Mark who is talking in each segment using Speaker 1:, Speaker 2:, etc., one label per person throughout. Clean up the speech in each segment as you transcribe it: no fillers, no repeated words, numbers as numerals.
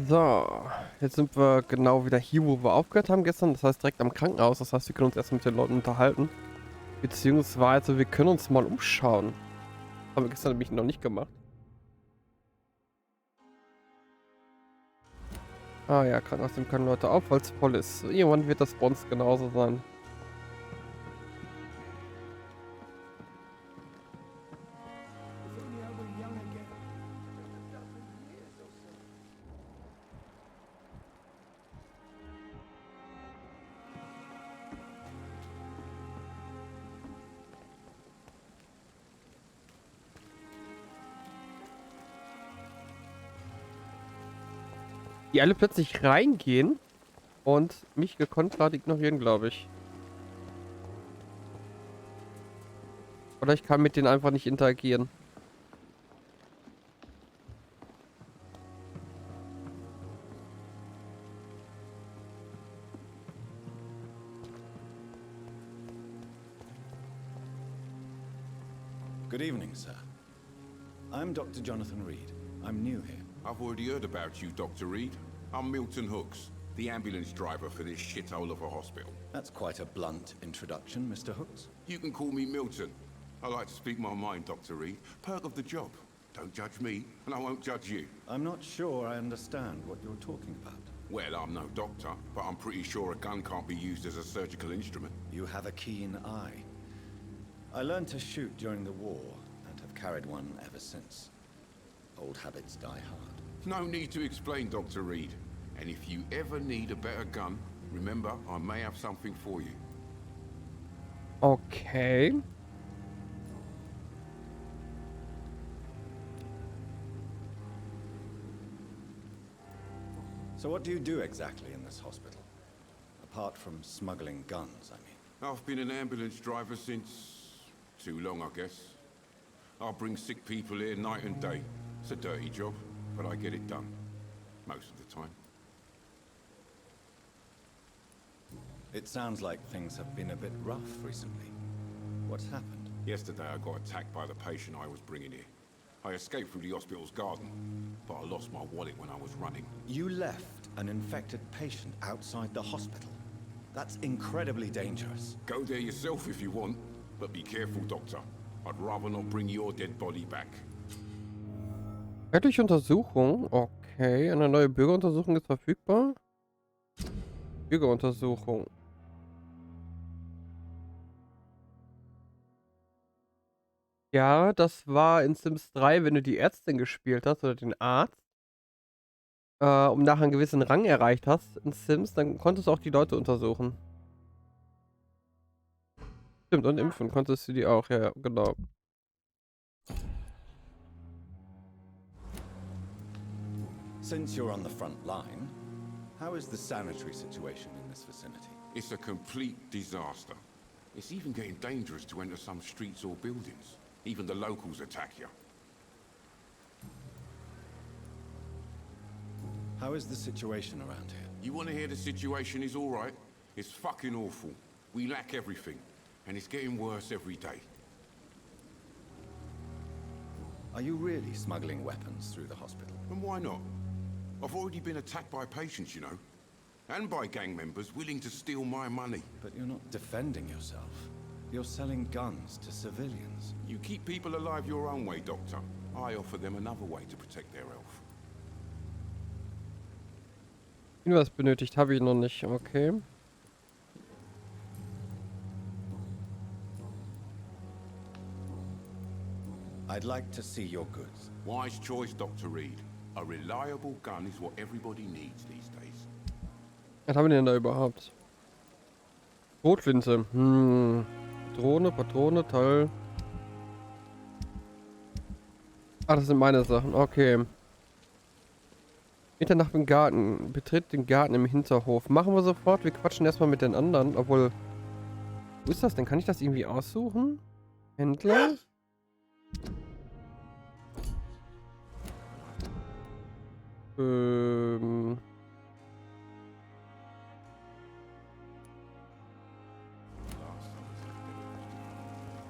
Speaker 1: So, jetzt sind wir genau wieder hier, wo wir aufgehört haben gestern. Das heißt direkt am Krankenhaus. Das heißt, wir können uns erst mit den Leuten unterhalten. Beziehungsweise wir können uns mal umschauen. Das haben wir gestern nämlich noch nicht gemacht. Ah ja, Krankenhaus nehmen können Leute auf, weil es voll ist. Irgendwann wird das bei uns genauso sein. Die alle plötzlich reingehen und mich gekonnt gerade ignorieren, glaube ich. Oder ich kann mit denen einfach nicht interagieren.
Speaker 2: Good evening, sir. I'm Dr. Jonathan Reed. I'm new here.
Speaker 3: I've already heard about you, Dr. Reed. I'm Milton Hooks, the ambulance driver for this shithole of a hospital.
Speaker 2: That's quite a blunt introduction, Mr. Hooks.
Speaker 3: You can call me Milton. I like to speak my mind, Dr. Reed. Perk of the job. Don't judge me, and I won't judge you.
Speaker 2: I'm not sure I understand what you're talking about.
Speaker 3: Well, I'm no doctor, but I'm pretty sure a gun can't be used as a surgical instrument.
Speaker 2: You have a keen eye. I learned to shoot during the war, and have carried one ever since. Old habits die hard.
Speaker 3: No need to explain, Dr. Reed. And if you ever need a better gun, remember, I may have something for you.
Speaker 1: Okay.
Speaker 2: So what do you do exactly in this hospital? Apart from smuggling guns, I mean.
Speaker 3: I've been an ambulance driver since... too long, I guess. I bring sick people here night and day. It's a dirty job, but I get it done. Most of the time.
Speaker 2: It sounds like things have been a bit rough recently. What's happened?
Speaker 3: Yesterday I got attacked by the patient I was bringing here. I escaped through the hospital's garden, but I lost my wallet when I was running.
Speaker 2: You left an infected patient outside the hospital? That's incredibly dangerous.
Speaker 3: Go there yourself if you want, but be careful, Doctor. I'd rather not bring your dead body back.
Speaker 1: Örtliche Untersuchung. Okay, eine neue Bürgeruntersuchung ist verfügbar. Bürgeruntersuchung. Ja, das war in Sims 3, wenn du die Ärztin gespielt hast oder den Arzt. Um nachher einen gewissen Rang erreicht hast in Sims, dann konntest du auch die Leute untersuchen. Stimmt, und impfen konntest du die auch, ja, genau.
Speaker 2: Since you're on the front line, how is the sanitary situation in this vicinity?
Speaker 3: It's a complete disaster. It's even getting dangerous to enter some streets or buildings. Even the locals attack you.
Speaker 2: How is the situation around here?
Speaker 3: You want to hear the situation is all right? It's fucking awful. We lack everything, and it's getting worse every day.
Speaker 2: Are you really smuggling weapons through the hospital?
Speaker 3: And why not? I've already been attacked by patients, you know. And by gang members willing to steal my money.
Speaker 2: But you're not defending yourself. You're selling guns to civilians.
Speaker 3: You keep people alive your own way, Doctor. I offer them another way to protect their health.
Speaker 1: Was benötigt habe ich noch nicht, okay.
Speaker 2: I'd like to see your goods.
Speaker 3: Wise choice, Dr. Reed. A reliable gun is what everybody needs these days.
Speaker 1: Was haben wir denn da überhaupt? Rotflinte. Drohne, Patrone, toll. Ah, das sind meine Sachen. Okay. Mitternacht im Garten. Betritt den Garten im Hinterhof. Machen wir sofort. Wir quatschen erstmal mit den anderen. Obwohl... Wo ist das denn? Kann ich das irgendwie aussuchen? Händler?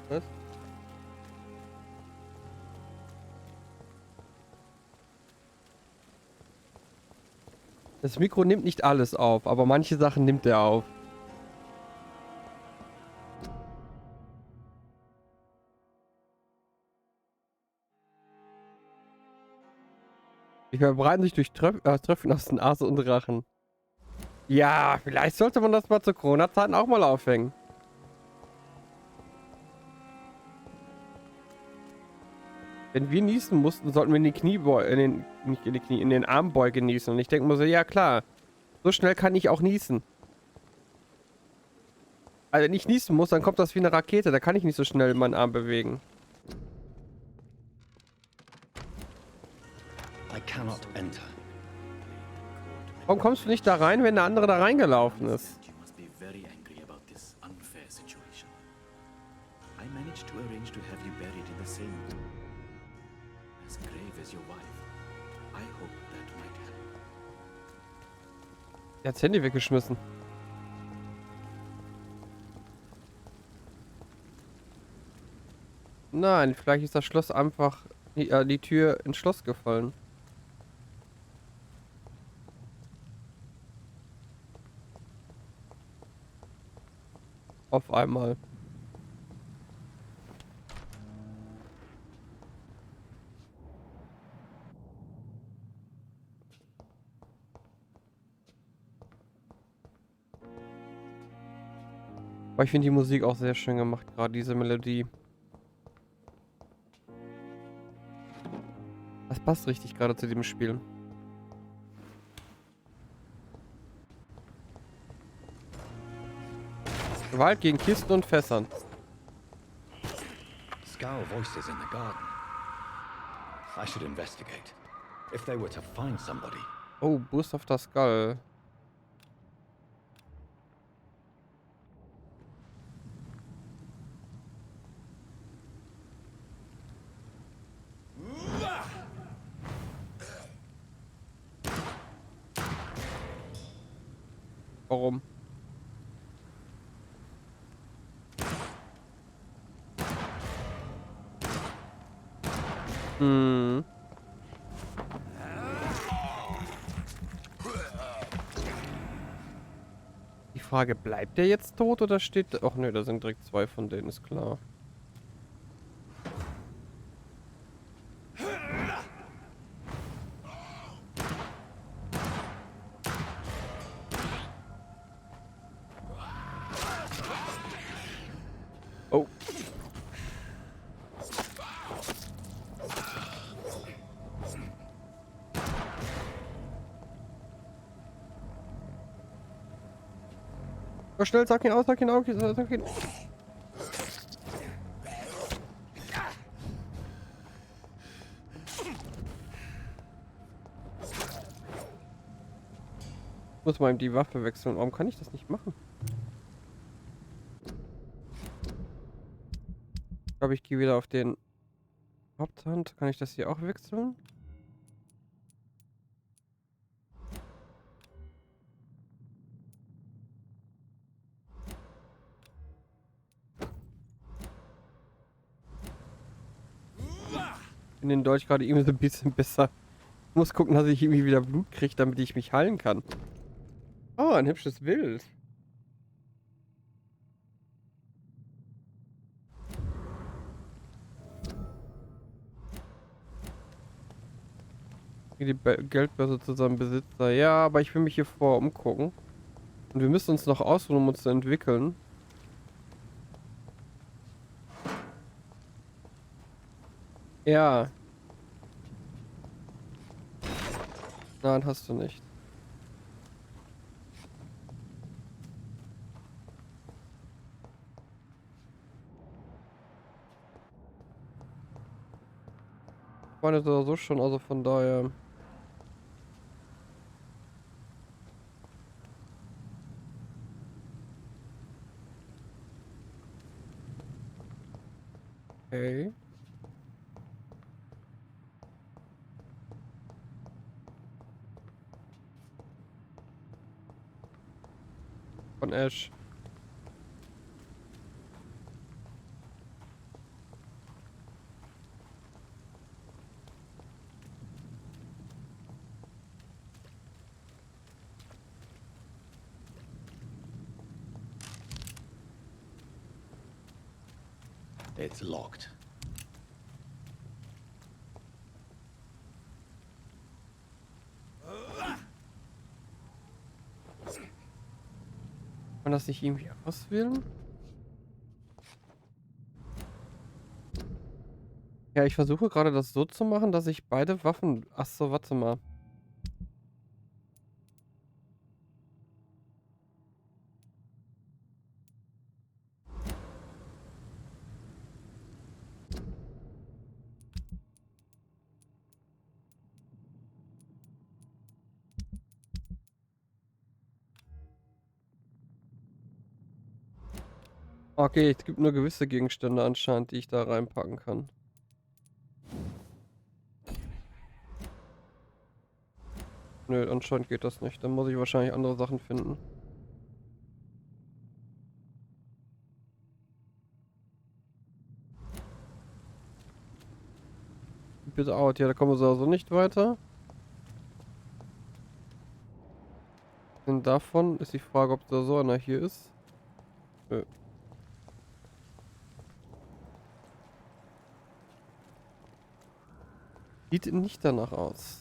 Speaker 1: Was? Das Mikro nimmt nicht alles auf, aber manche Sachen nimmt er auf. Die verbreiten sich durch Tröpfchen aus den Nase und Rachen. Ja, vielleicht sollte man das mal zu Corona-Zeiten auch mal aufhängen. Wenn wir niesen mussten, sollten wir in die nicht in die Knie, in den Armbeuge niesen. Und ich denke mir so, ja klar, so schnell kann ich auch niesen. Also wenn ich niesen muss, dann kommt das wie eine Rakete. Da kann ich nicht so schnell meinen Arm bewegen.
Speaker 2: I cannot enter.
Speaker 1: Warum kommst du nicht da rein, wenn der andere da reingelaufen ist?
Speaker 4: You must be very angry about this unfair situation. I managed to arrange to have you buried in the same tomb, as grave as your wife. I hope that might help.
Speaker 1: Er hat das Handy weggeschmissen. Nein, vielleicht ist das Schloss einfach... die Tür ins Schloss gefallen. Auf einmal. Aber ich finde die Musik auch sehr schön gemacht, gerade diese Melodie. Das passt richtig gerade zu dem Spiel. Gewalt gegen Kisten und Fässern.
Speaker 2: Scowl voices in the garden. I should investigate. If they were to find somebody.
Speaker 1: Oh, Boost of the Skull. Warum? Hm. Die Frage, bleibt der jetzt tot oder steht... Ach ne, da sind direkt zwei von denen, ist klar. Oh. Oh, schnell, sag ihn aus, sag ihn aus, sag ihn. Ich muss mal eben die Waffe wechseln. Warum kann ich das nicht machen? Ich glaube, ich gehe wieder auf den Haupthand. Kann ich das hier auch wechseln? In den Deutsch gerade irgendwie so ein bisschen besser. Ich muss gucken, dass ich irgendwie wieder Blut kriege, damit ich mich heilen kann. Oh, ein hübsches Bild. Die Geldbörse zu seinem Besitzer. Ja, aber ich will mich hier vor umgucken. Und wir müssen uns noch ausruhen, um uns zu entwickeln. Ja. Nein, hast du nicht. Ich meine so schon, also von daher. Okay. Von Ash.
Speaker 2: It's locked.
Speaker 1: Kann man das nicht irgendwie auswählen? Ja, ich versuche gerade das so zu machen, dass ich beide Waffen... Ach so, warte mal. Okay, es gibt nur gewisse Gegenstände anscheinend, die ich da reinpacken kann. Nö, anscheinend geht das nicht. Dann muss ich wahrscheinlich andere Sachen finden. Bitte out. Ja, da kommen wir so nicht weiter. Und davon ist die Frage, ob da so einer hier ist. Nö. Sieht nicht danach aus.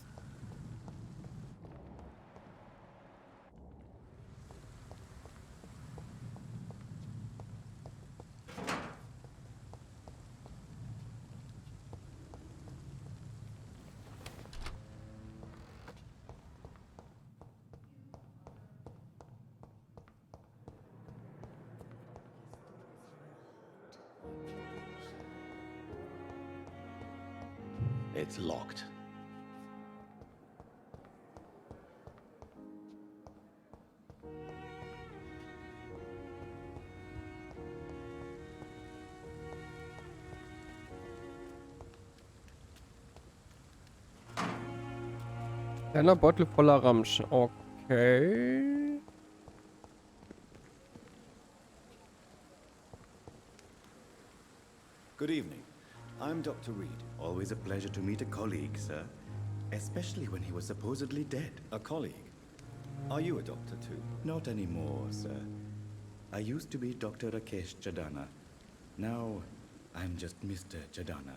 Speaker 2: It's locked.
Speaker 1: Kleiner Beutel voller Ramsch. Okay.
Speaker 2: Good evening. I'm Dr. Reed.
Speaker 5: Always a pleasure to meet a colleague, sir. Especially when he was supposedly dead.
Speaker 2: A colleague. Are you a doctor too?
Speaker 5: Not anymore, sir. I used to be Dr. Rakesh Chadana. Now, I'm just Mr. Chadana,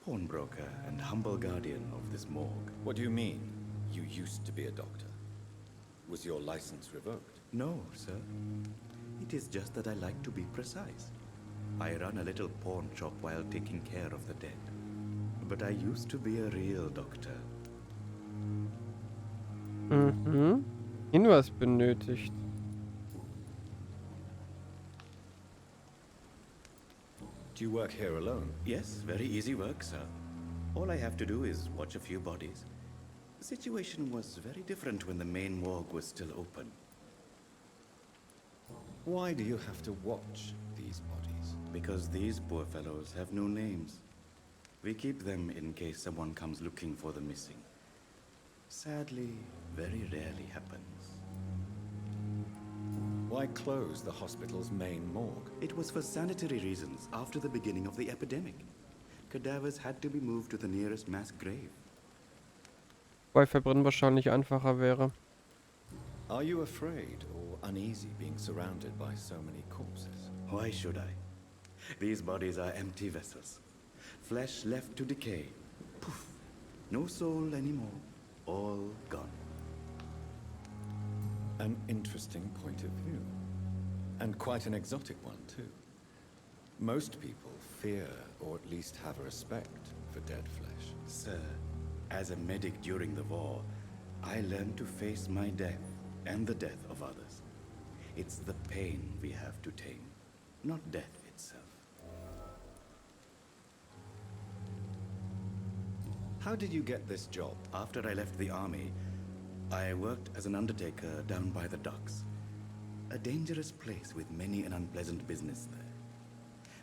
Speaker 5: pawnbroker and humble guardian of this morgue.
Speaker 2: What do you mean, you used to be a doctor? Was your license revoked?
Speaker 5: No, sir. It is just that I like to be precise. I run a little pawn shop while taking care of the dead. But I used to be a real doctor.
Speaker 1: Mhm. Hinweis benötigt.
Speaker 2: Do you work here alone?
Speaker 5: Yes, very easy work, sir. All I have to do is watch a few bodies. The situation was very different when the main morgue was still open.
Speaker 2: Why do you have to watch these bodies?
Speaker 5: Because these poor fellows have no names. We keep them in case someone comes looking for the missing. Sadly, very rarely happens.
Speaker 2: Why close the hospital's main morgue?
Speaker 5: It was for sanitary reasons after the beginning of the epidemic. Cadavers had to be moved to the nearest mass grave.
Speaker 1: Weil Verbrennen wahrscheinlich einfacher wäre.
Speaker 2: Are you afraid or uneasy being surrounded by so many corpses?
Speaker 5: Why should I? These bodies are empty vessels. Flesh left to decay. Poof. No soul anymore. All gone.
Speaker 2: An interesting point of view. And quite an exotic one, too. Most people fear, or at least have a respect, for dead flesh.
Speaker 5: Sir, as a medic during the war, I learned to face my death and the death of others. It's the pain we have to tame, not death itself.
Speaker 2: How did you get this job?
Speaker 5: After I left the army, I worked as an undertaker down by the docks. A dangerous place with many an unpleasant business there.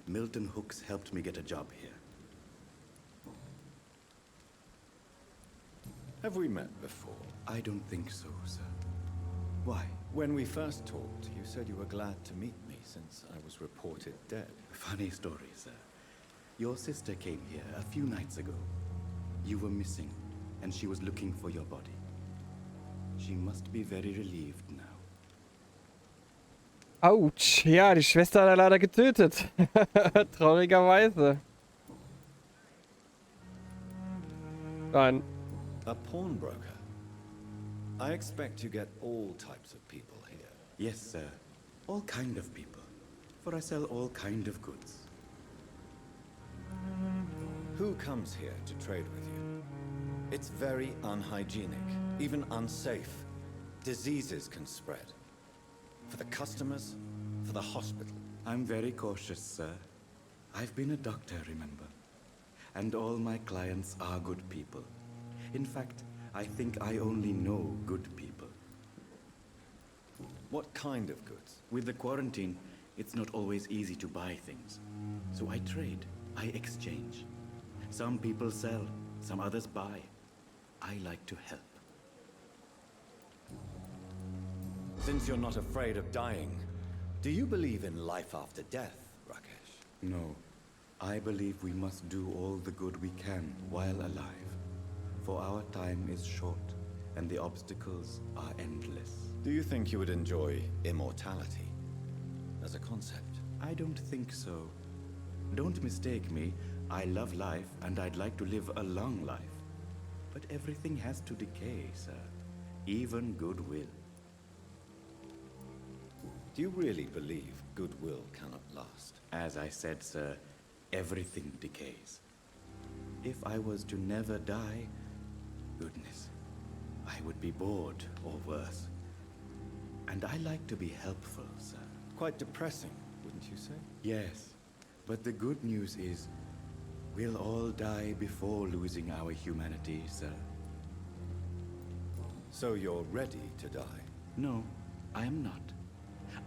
Speaker 5: Milton Hooks helped me get a job here.
Speaker 2: Have we met before?
Speaker 5: I don't think so, sir. Why?
Speaker 2: When we first talked, you said you were glad to meet me since I was reported dead.
Speaker 5: Funny story, sir. Your sister came here a few nights ago. You were missing, and she was looking for your body. She must be very relieved now.
Speaker 1: Autsch, ja, die Schwester hat er leider getötet. Traurigerweise. Nein.
Speaker 2: A pawnbroker. I expect you get all types of people here.
Speaker 5: Yes, sir. All kind of people. For I sell all kind of goods.
Speaker 2: Who comes here to trade with you? It's very unhygienic, even unsafe. Diseases can spread. For the customers, for the hospital.
Speaker 5: I'm very cautious, sir. I've been a doctor, remember? And all my clients are good people. In fact, I think I only know good people.
Speaker 2: What kind of goods?
Speaker 5: With the quarantine, it's not always easy to buy things. So I trade, I exchange. Some people sell, some others buy. I like to help.
Speaker 2: Since you're not afraid of dying, do you believe in life after death, Rakesh?
Speaker 5: No, I believe we must do all the good we can while alive. For our time is short, and the obstacles are endless.
Speaker 2: Do you think you would enjoy immortality as a concept?
Speaker 5: I don't think so. Don't mistake me. I love life, and I'd like to live a long life. But everything has to decay, sir. Even goodwill.
Speaker 2: Do you really believe goodwill cannot last?
Speaker 5: As I said, sir, everything decays. If I was to never die, goodness, I would be bored or worse. And I like to be helpful, sir.
Speaker 2: Quite depressing, wouldn't you say?
Speaker 5: Yes, but the good news is, we'll all die before losing our humanity, sir.
Speaker 2: So you're ready to die?
Speaker 5: No, I am not.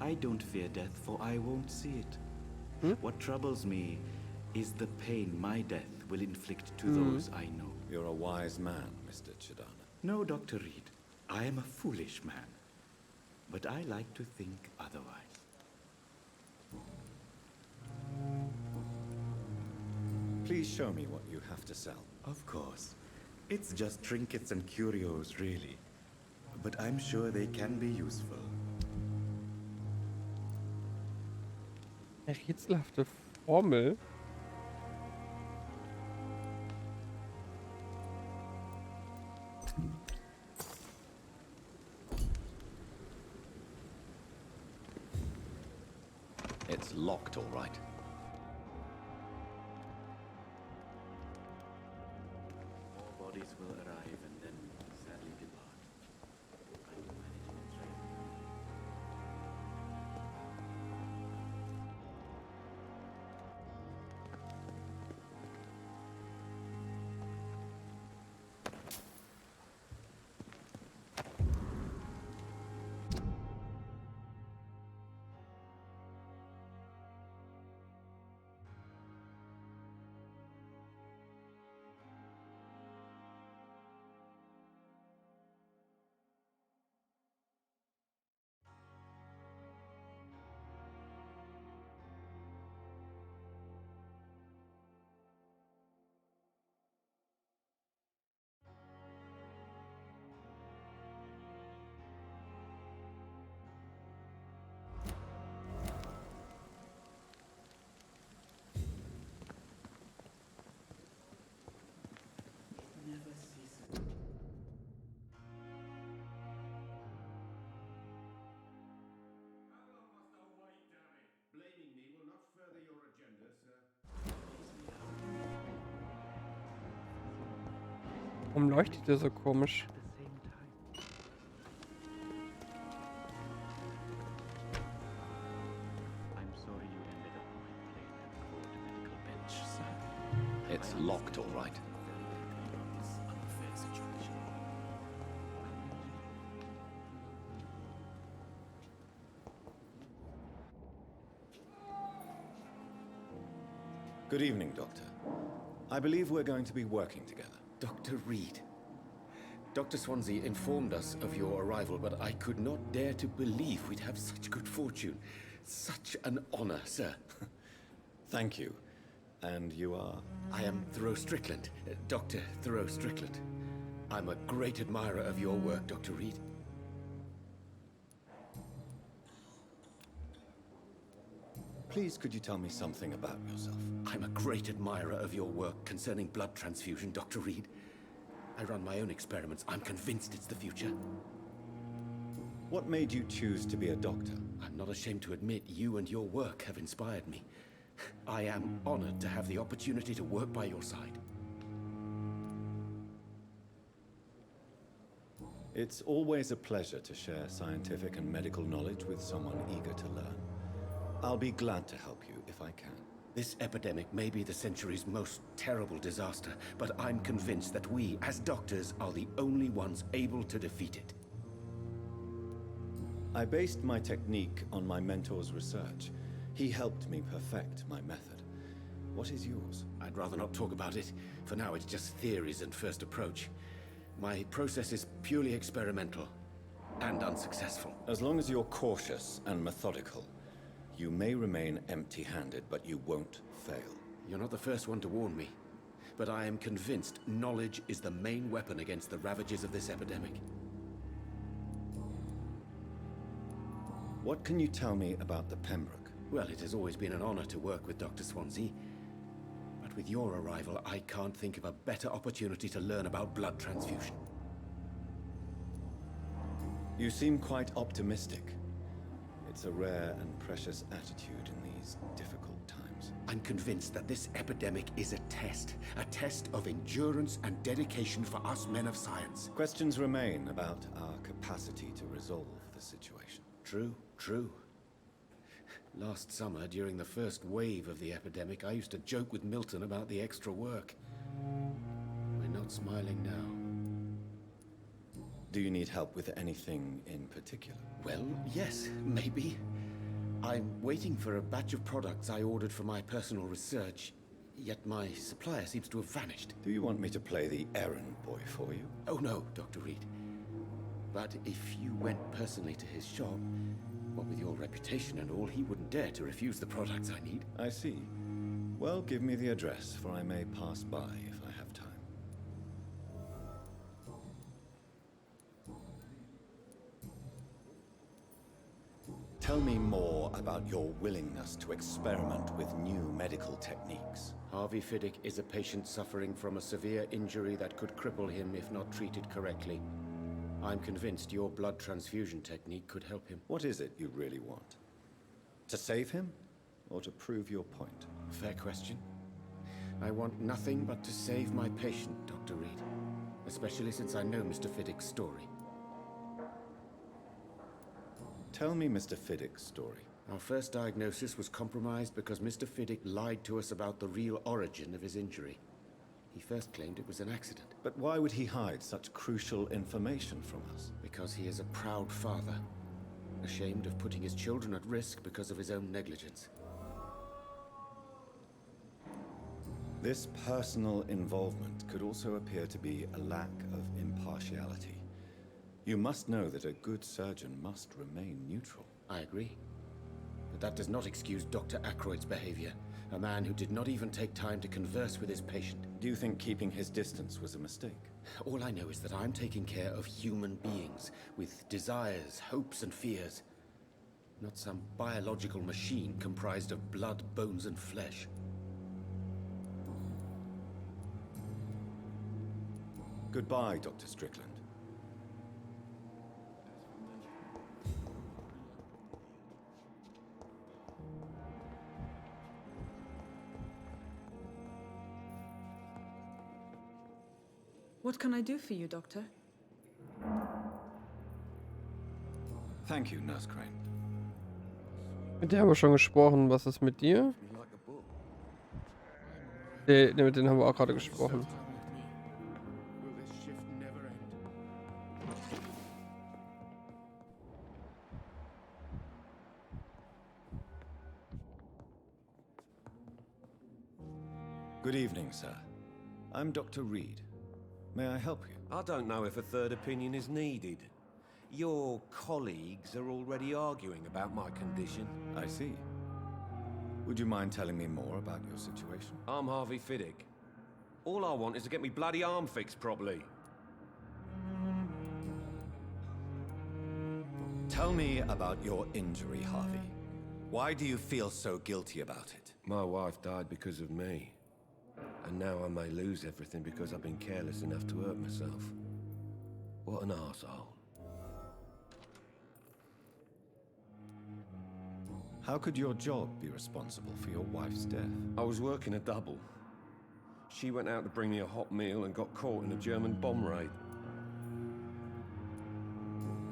Speaker 5: I don't fear death, for I won't see it. What troubles me is the pain my death will inflict to those I know.
Speaker 2: You're a wise man, Mr. Chidana.
Speaker 5: No, Dr. Reed, I am a foolish man. But I like to think otherwise.
Speaker 2: Please show me what you have to sell.
Speaker 5: Of course. It's just trinkets and curios, really. But I'm sure they can be useful.
Speaker 1: Eine rätselhafte Formel.
Speaker 2: It's locked, all right.
Speaker 4: More bodies will arrive and then sadly depart. I'm managing a trade. Never ceases.
Speaker 3: Blaming me will not further your agenda, sir.
Speaker 1: Warum leuchtet der so komisch?
Speaker 4: At the same time. I'm sorry you ended up on my plane and cold medical bench, sir.
Speaker 2: It's locked, all right.
Speaker 4: This unfair situation.
Speaker 2: Good evening, Doctor. I believe we're going to be working together.
Speaker 6: Dr. Reed. Dr. Swansea informed us of your arrival, but I could not dare to believe we'd have such good fortune. Such an honor, sir.
Speaker 2: Thank you. And you are?
Speaker 6: I am Thoreau Strickland, Dr. Thoreau Strickland. I'm a great admirer of your work, Dr. Reed.
Speaker 2: Please, could you tell me something about yourself?
Speaker 6: I'm a great admirer of your work concerning blood transfusion, Dr. Reed. I run my own experiments. I'm convinced it's the future.
Speaker 2: What made you choose to be a doctor?
Speaker 6: I'm not ashamed to admit you and your work have inspired me. I am honored to have the opportunity to work by your side.
Speaker 2: It's always a pleasure to share scientific and medical knowledge with someone eager to learn. I'll be glad to help you if I can.
Speaker 6: This epidemic may be the century's most terrible disaster, but I'm convinced that we, as doctors, are the only ones able to defeat it.
Speaker 2: I based my technique on my mentor's research. He helped me perfect my method. What is yours?
Speaker 6: I'd rather not talk about it. For now, it's just theories and first approach. My process is purely experimental and unsuccessful.
Speaker 2: As long as you're cautious and methodical, you may remain empty-handed, but you won't fail.
Speaker 6: You're not the first one to warn me, but I am convinced knowledge is the main weapon against the ravages of this epidemic.
Speaker 2: What can you tell me about the Pembroke?
Speaker 6: Well, it has always been an honor to work with Dr. Swansea. But with your arrival, I can't think of a better opportunity to learn about blood transfusion.
Speaker 2: You seem quite optimistic. It's a rare and precious attitude in these difficult times.
Speaker 6: I'm convinced that this epidemic is a test of endurance and dedication for us men of science.
Speaker 2: Questions remain about our capacity to resolve the situation.
Speaker 6: True. Last summer, during the first wave of the epidemic, I used to joke with Milton about the extra work. We're not smiling now.
Speaker 2: Do you need help with anything in particular?
Speaker 6: Well, yes, maybe. I'm waiting for a batch of products I ordered for my personal research, yet my supplier seems to have vanished.
Speaker 2: Do you want me to play the errand boy for you?
Speaker 6: Oh no, Dr. Reed. But if you went personally to his shop, what with your reputation and all, he wouldn't dare to refuse the products I need.
Speaker 2: I see. Well, give me the address, for I may pass by if I have time. Tell me more about your willingness to experiment with new medical techniques.
Speaker 6: Harvey Fiddick is a patient suffering from a severe injury that could cripple him if not treated correctly. I'm convinced your blood transfusion technique could help him.
Speaker 2: What is it you really want? To save him, or to prove your point?
Speaker 6: Fair question. I want nothing but to save my patient, Dr. Reed. Especially since I know Mr. Fiddick's story.
Speaker 2: Tell me Mr. Fiddick's story.
Speaker 6: Our first diagnosis was compromised because Mr. Fiddick lied to us about the real origin of his injury. He first claimed it was an accident.
Speaker 2: But why would he hide such crucial information from us?
Speaker 6: Because he is a proud father, ashamed of putting his children at risk because of his own negligence.
Speaker 2: This personal involvement could also appear to be a lack of impartiality. You must know that a good surgeon must remain neutral.
Speaker 6: I agree. But that does not excuse Dr. Ackroyd's behavior, a man who did not even take time to converse with his patient.
Speaker 2: Do you think keeping his distance was a mistake?
Speaker 6: All I know is that I'm taking care of human beings with desires, hopes, and fears. Not some biological machine comprised of blood, bones, and flesh.
Speaker 2: Goodbye, Dr. Strickland.
Speaker 7: What can I do for you, Doctor?
Speaker 2: Thank you, Nurse Crane.
Speaker 1: Mit der haben wir schon gesprochen. Was ist mit dir? Nee, mit denen haben wir auch gerade gesprochen.
Speaker 2: Good evening, sir. I'm Dr. Reed. May I help you?
Speaker 8: I don't know if a third opinion is needed. Your colleagues are already arguing about my condition.
Speaker 2: I see. Would you mind telling me more about your situation?
Speaker 8: I'm Harvey Fiddick. All I want is to get me bloody arm fixed properly.
Speaker 2: Tell me about your injury, Harvey. Why do you feel so guilty about it?
Speaker 8: My wife died because of me. And now I may lose everything because I've been careless enough to hurt myself. What an arsehole.
Speaker 2: How could your job be responsible for your wife's death?
Speaker 8: I was working a double. She went out to bring me a hot meal and got caught in a German bomb raid.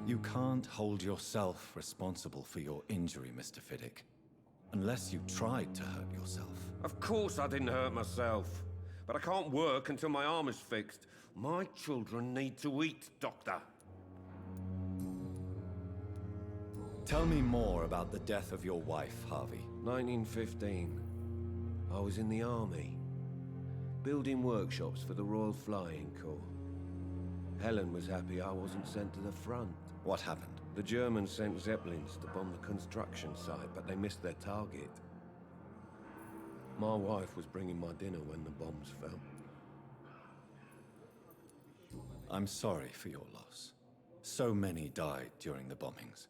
Speaker 2: You can't hold yourself responsible for your injury, Mr. Fiddick. Unless you tried to hurt yourself.
Speaker 8: Of course I didn't hurt myself. But I can't work until my arm is fixed. My children need to eat, Doctor.
Speaker 2: Tell me more about the death of your wife, Harvey.
Speaker 8: 1915. I was in the army. Building workshops for the Royal Flying Corps. Helen was happy I wasn't sent to the front.
Speaker 2: What happened?
Speaker 8: The Germans sent Zeppelins to bomb the construction site, but they missed their target. My wife was bringing my dinner when the bombs fell.
Speaker 2: I'm sorry for your loss. So many died during the bombings.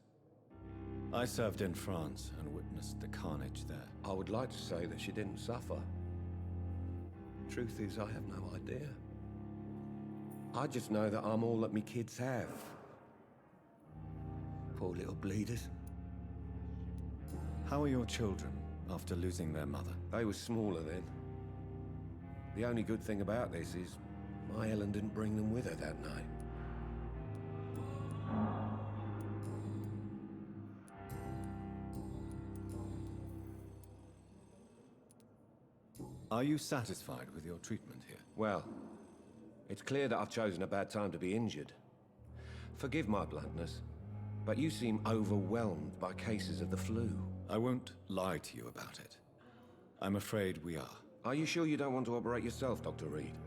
Speaker 2: I served in France and witnessed the carnage there.
Speaker 8: I would like to say that she didn't suffer. Truth is, I have no idea. I just know that I'm all that me kids have. Poor little bleeders.
Speaker 2: How are your children after losing their mother?
Speaker 8: They were smaller then. The only good thing about this is my Helen didn't bring them with her that night.
Speaker 2: Are you satisfied with your treatment here?
Speaker 8: Well, it's clear that I've chosen a bad time to be injured. Forgive my bluntness, but you seem overwhelmed by cases of the flu.
Speaker 2: I won't lie to you about it. I'm afraid we are.
Speaker 8: Are you sure you don't want to operate yourself, Dr. Reed?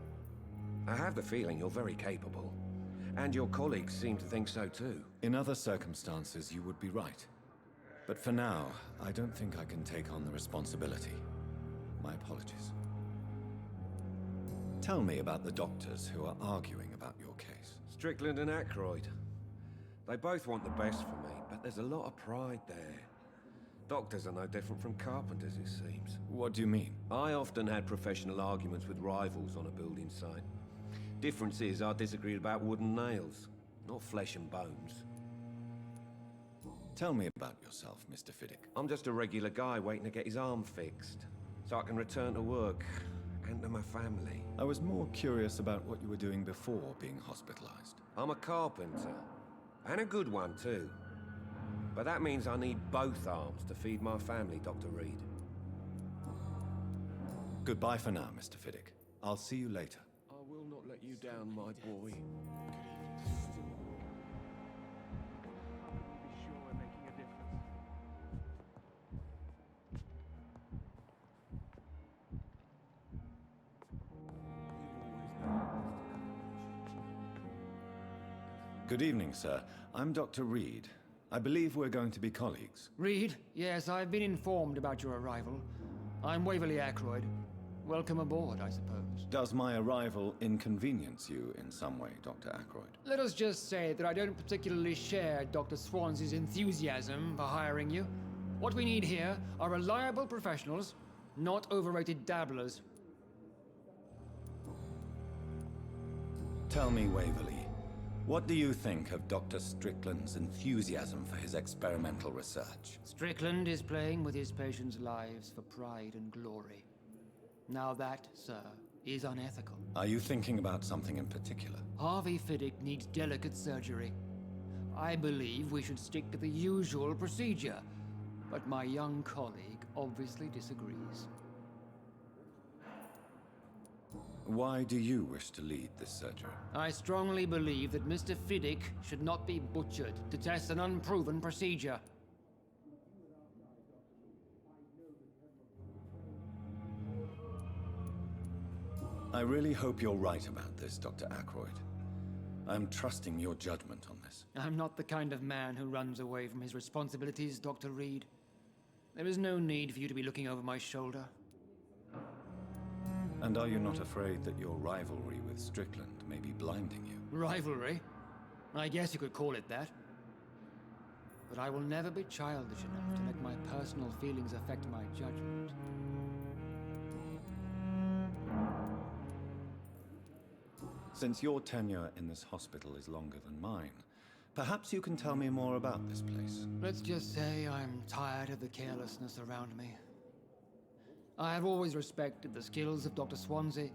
Speaker 8: I have the feeling you're very capable, and your colleagues seem to think so too.
Speaker 2: In other circumstances, you would be right. But for now, I don't think I can take on the responsibility. My apologies. Tell me about the doctors who are arguing about your case.
Speaker 8: Strickland and Aykroyd. They both want the best for me, but there's a lot of pride there. Doctors are no different from carpenters, it seems.
Speaker 2: What do you mean?
Speaker 8: I often had professional arguments with rivals on a building site. Difference is, I disagreed about wooden nails, not flesh and bones.
Speaker 2: Tell me about yourself, Mr. Fiddick.
Speaker 8: I'm just a regular guy waiting to get his arm fixed, so I can return to work and to my family.
Speaker 2: I was more curious about what you were doing before being hospitalized.
Speaker 8: I'm a carpenter, and a good one too. But that means I need both arms to feed my family, Dr. Reed.
Speaker 2: Goodbye for now, Mr. Fiddick. I'll see you later.
Speaker 8: I will not let you down, my boy.
Speaker 2: Good evening, sir. I'm Dr. Reed. I believe we're going to be colleagues.
Speaker 9: Reed? Yes, I've been informed about your arrival. I'm Waverly Aykroyd. Welcome aboard, I suppose.
Speaker 2: Does my arrival inconvenience you in some way, Dr. Aykroyd?
Speaker 9: Let us just say that I don't particularly share Dr. Swans's enthusiasm for hiring you. What we need here are reliable professionals, not overrated dabblers.
Speaker 2: Tell me, Waverly, what do you think of Dr. Strickland's enthusiasm for his experimental research?
Speaker 9: Strickland is playing with his patients' lives for pride and glory. Now that, sir, is unethical.
Speaker 2: Are you thinking about something in particular?
Speaker 9: Harvey Fiddick needs delicate surgery. I believe we should stick to the usual procedure, but my young colleague obviously disagrees.
Speaker 2: Why do you wish to lead this surgery?
Speaker 9: I strongly believe that Mr. Fiddick should not be butchered to test an unproven procedure.
Speaker 2: I really hope you're right about this, Dr. Aykroyd. I'm trusting your judgment on this.
Speaker 9: I'm not the kind of man who runs away from his responsibilities, Dr. Reed. There is no need for you to be looking over my shoulder.
Speaker 2: And are you not afraid that your rivalry with Strickland may be blinding you?
Speaker 9: Rivalry? I guess you could call it that. but I will never be childish enough to let my personal feelings affect my judgment.
Speaker 2: Since your tenure in this hospital is longer than mine, perhaps you can tell me more about this place.
Speaker 9: Let's just say I'm tired of the carelessness around me. I have always respected the skills of Dr. Swansea,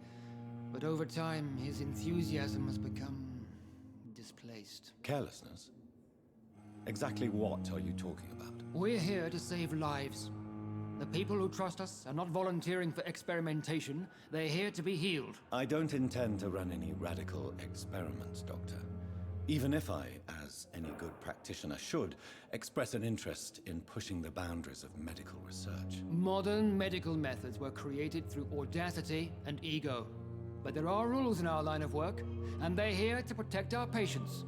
Speaker 9: but over time his enthusiasm has become displaced.
Speaker 2: Carelessness? Exactly what are you talking about?
Speaker 9: We're here to save lives. The people who trust us are not volunteering for experimentation. They're here to be healed.
Speaker 2: I don't intend to run any radical experiments, Doctor. Even if I, as any good practitioner should, express an interest in pushing the boundaries of medical research.
Speaker 9: Modern medical methods were created through audacity and ego. But there are rules in our line of work, and they're here to protect our patients.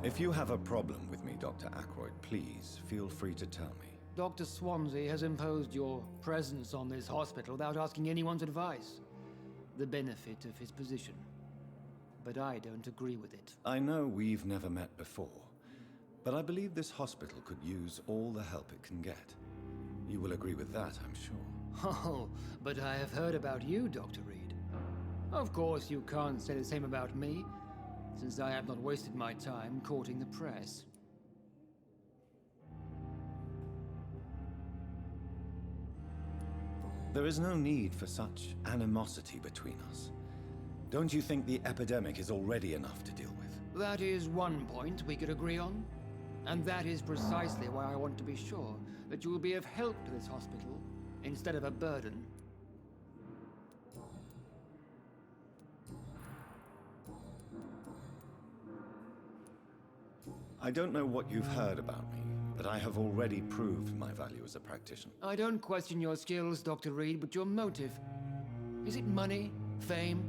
Speaker 2: If you have a problem with me, Dr. Ackroyd, please feel free to tell me.
Speaker 9: Dr. Swansea has imposed your presence on this hospital without asking anyone's advice. The benefit of his position. But I don't agree with it.
Speaker 2: I know we've never met before, but I believe this hospital could use all the help it can get. You will agree with that, I'm sure.
Speaker 9: Oh, but I have heard about you, Dr. Reed. Of course, you can't say the same about me, since I have not wasted my time courting the press.
Speaker 2: There is no need for such animosity between us. Don't you think the epidemic is already enough to deal with?
Speaker 9: That is one point we could agree on. And that is precisely why I want to be sure that you will be of help to this hospital, instead of a burden.
Speaker 2: I don't know what you've heard about me, but I have already proved my value as a practitioner.
Speaker 9: I don't question your skills, Dr. Reed, but your motive. Is it money, fame,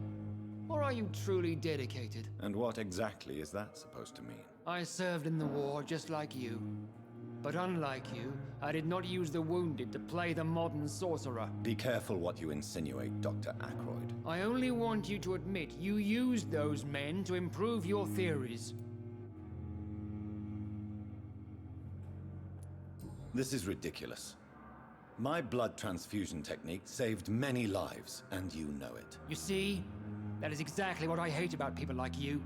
Speaker 9: or are you truly dedicated?
Speaker 2: And what exactly is that supposed to mean?
Speaker 9: I served in the war just like you. But unlike you, I did not use the wounded to play the modern sorcerer.
Speaker 2: Be careful what you insinuate, Dr. Ackroyd.
Speaker 9: I only want you to admit you used those men to improve your theories.
Speaker 2: This is ridiculous. My blood transfusion technique saved many lives, and you know it.
Speaker 9: You see? That is exactly what I hate about people like you.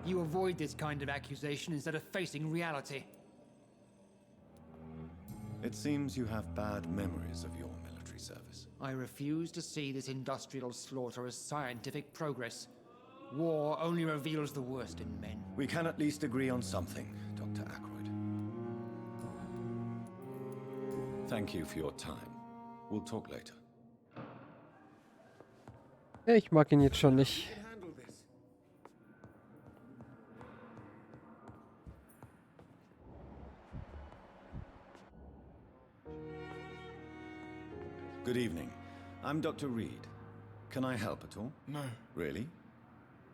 Speaker 9: You avoid this kind of accusation instead of facing reality.
Speaker 2: It seems you have bad memories of your military service.
Speaker 9: I refuse to see this industrial slaughter as scientific progress. War only reveals the worst in men.
Speaker 2: We can at least agree on something, Dr. Ackroyd. Thank you for your time. We'll talk later.
Speaker 1: Ich mag ihn jetzt schon nicht.
Speaker 2: Good evening. I'm Dr. Reed. Can I help at all?
Speaker 10: No,
Speaker 2: Really?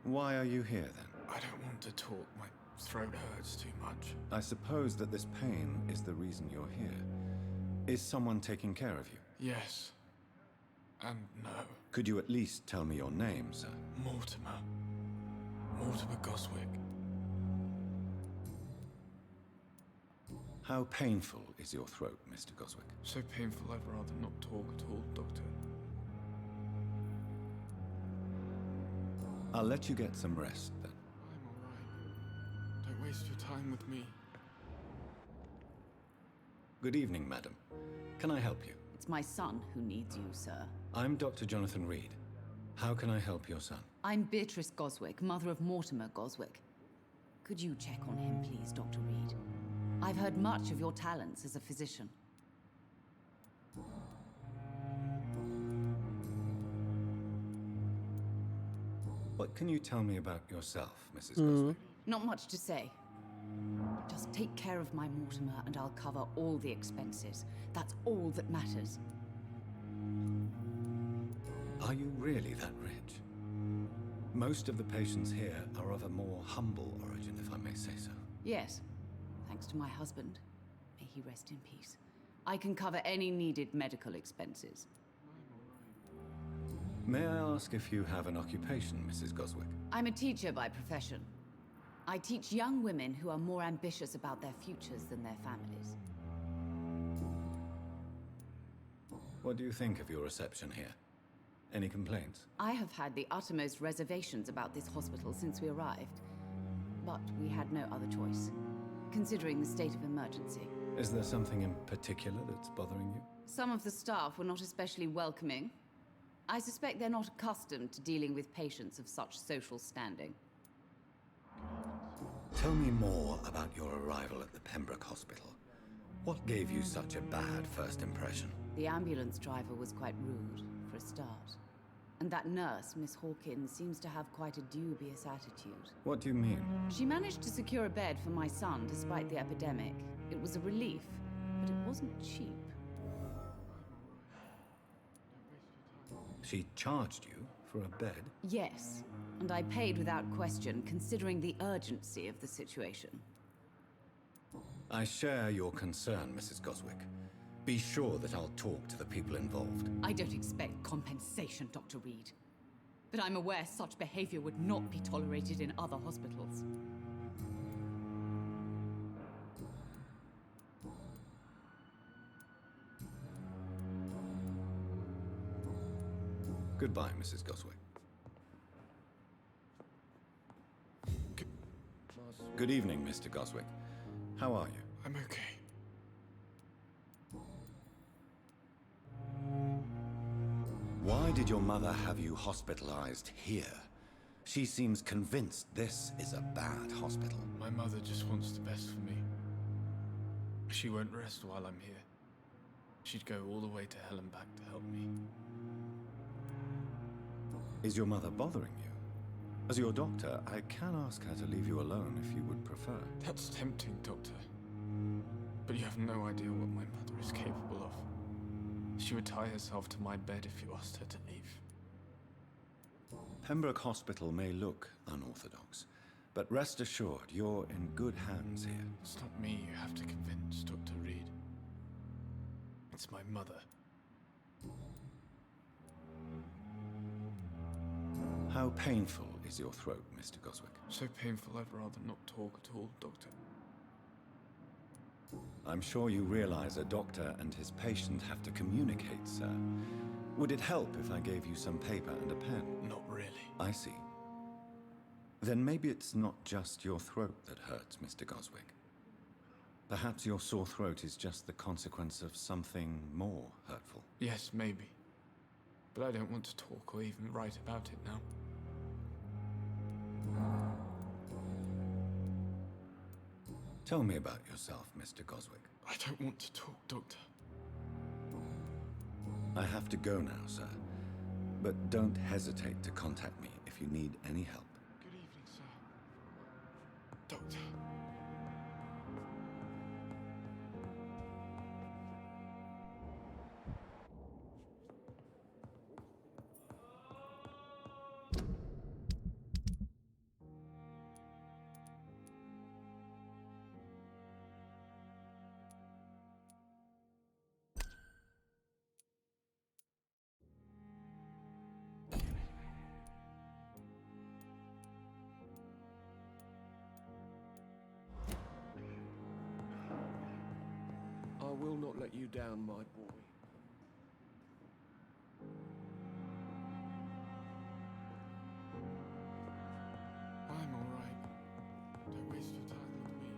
Speaker 2: Why are you here then?
Speaker 10: I don't want to talk. My throat hurts too much.
Speaker 2: I suppose that this pain is the reason you're here. Is someone taking care of you?
Speaker 10: Yes. And no.
Speaker 2: Could you at least tell me your name, sir?
Speaker 10: Mortimer. Mortimer Goswick.
Speaker 2: How painful is your throat, Mr. Goswick?
Speaker 10: So painful I'd rather not talk at all, Doctor.
Speaker 2: I'll let you get some rest, then.
Speaker 10: I'm alright. Don't waste your time with me.
Speaker 2: Good evening, madam. Can I help you?
Speaker 11: It's my son who needs you, sir.
Speaker 2: I'm Dr. Jonathan Reed. How can I help your son?
Speaker 11: I'm Beatrice Goswick, mother of Mortimer Goswick. Could you check on him, please, Dr. Reed? I've heard much of your talents as a physician.
Speaker 2: What can you tell me about yourself, Mrs. Goswick?
Speaker 11: Not much to say. Just take care of my Mortimer and I'll cover all the expenses. That's all that matters.
Speaker 2: Are you really that rich? Most of the patients here are of a more humble origin, if I may say so.
Speaker 11: Yes, thanks to my husband. May he rest in peace. I can cover any needed medical expenses.
Speaker 2: May I ask if you have an occupation, Mrs. Goswick?
Speaker 11: I'm a teacher by profession. I teach young women who are more ambitious about their futures than their families.
Speaker 2: What do you think of your reception here? Any complaints?
Speaker 11: I have had the uttermost reservations about this hospital since we arrived. But we had no other choice, considering the state of emergency.
Speaker 2: Is there something in particular that's bothering you?
Speaker 11: Some of the staff were not especially welcoming. I suspect they're not accustomed to dealing with patients of such social standing.
Speaker 2: Tell me more about your arrival at the Pembroke Hospital. What gave you such a bad first impression?
Speaker 11: The ambulance driver was quite rude, for a start. And that nurse, Miss Hawkins, seems to have quite a dubious attitude.
Speaker 2: What do you mean?
Speaker 11: She managed to secure a bed for my son despite the epidemic. It was a relief, but it wasn't cheap.
Speaker 2: She charged you for a bed?
Speaker 11: Yes, and I paid without question, considering the urgency of the situation.
Speaker 2: I share your concern, Mrs. Goswick. Be sure that I'll talk to the people involved.
Speaker 11: I don't expect compensation, Dr. Reed. But I'm aware such behavior would not be tolerated in other hospitals.
Speaker 2: Goodbye, Mrs. Goswick. Good evening, Mr. Goswick. How are you?
Speaker 10: I'm okay.
Speaker 2: Why did your mother have you hospitalized here? She seems convinced this is a bad hospital.
Speaker 10: My mother just wants the best for me. She won't rest while I'm here. She'd go all the way to hell and back to help me.
Speaker 2: Is your mother bothering you? As your doctor, I can ask her to leave you alone if you would prefer.
Speaker 10: That's tempting, Doctor. But you have no idea what my mother is capable of. She would tie herself to my bed if you asked her to leave.
Speaker 2: Pembroke Hospital may look unorthodox, but rest assured, you're in good hands here.
Speaker 10: It's not me you have to convince, Dr. Reed. It's my mother.
Speaker 2: How painful is your throat, Mr. Goswick?
Speaker 10: So painful I'd rather not talk at all, Doctor.
Speaker 2: I'm sure you realize a doctor and his patient have to communicate, sir. Would it help if I gave you some paper and a pen?
Speaker 10: Not really.
Speaker 2: I see. Then maybe it's not just your throat that hurts, Mr. Goswick. Perhaps your sore throat is just the consequence of something more hurtful.
Speaker 10: Yes, maybe. But I don't want to talk or even write about it now.
Speaker 2: Tell me about yourself, Mr. Goswick.
Speaker 10: I don't want to talk, Doctor.
Speaker 2: I have to go now, sir. But don't hesitate to contact me if you need any help.
Speaker 10: Good evening, sir. Doctor.
Speaker 8: I will not let you down, my boy.
Speaker 10: I'm all right. Don't waste your time with me.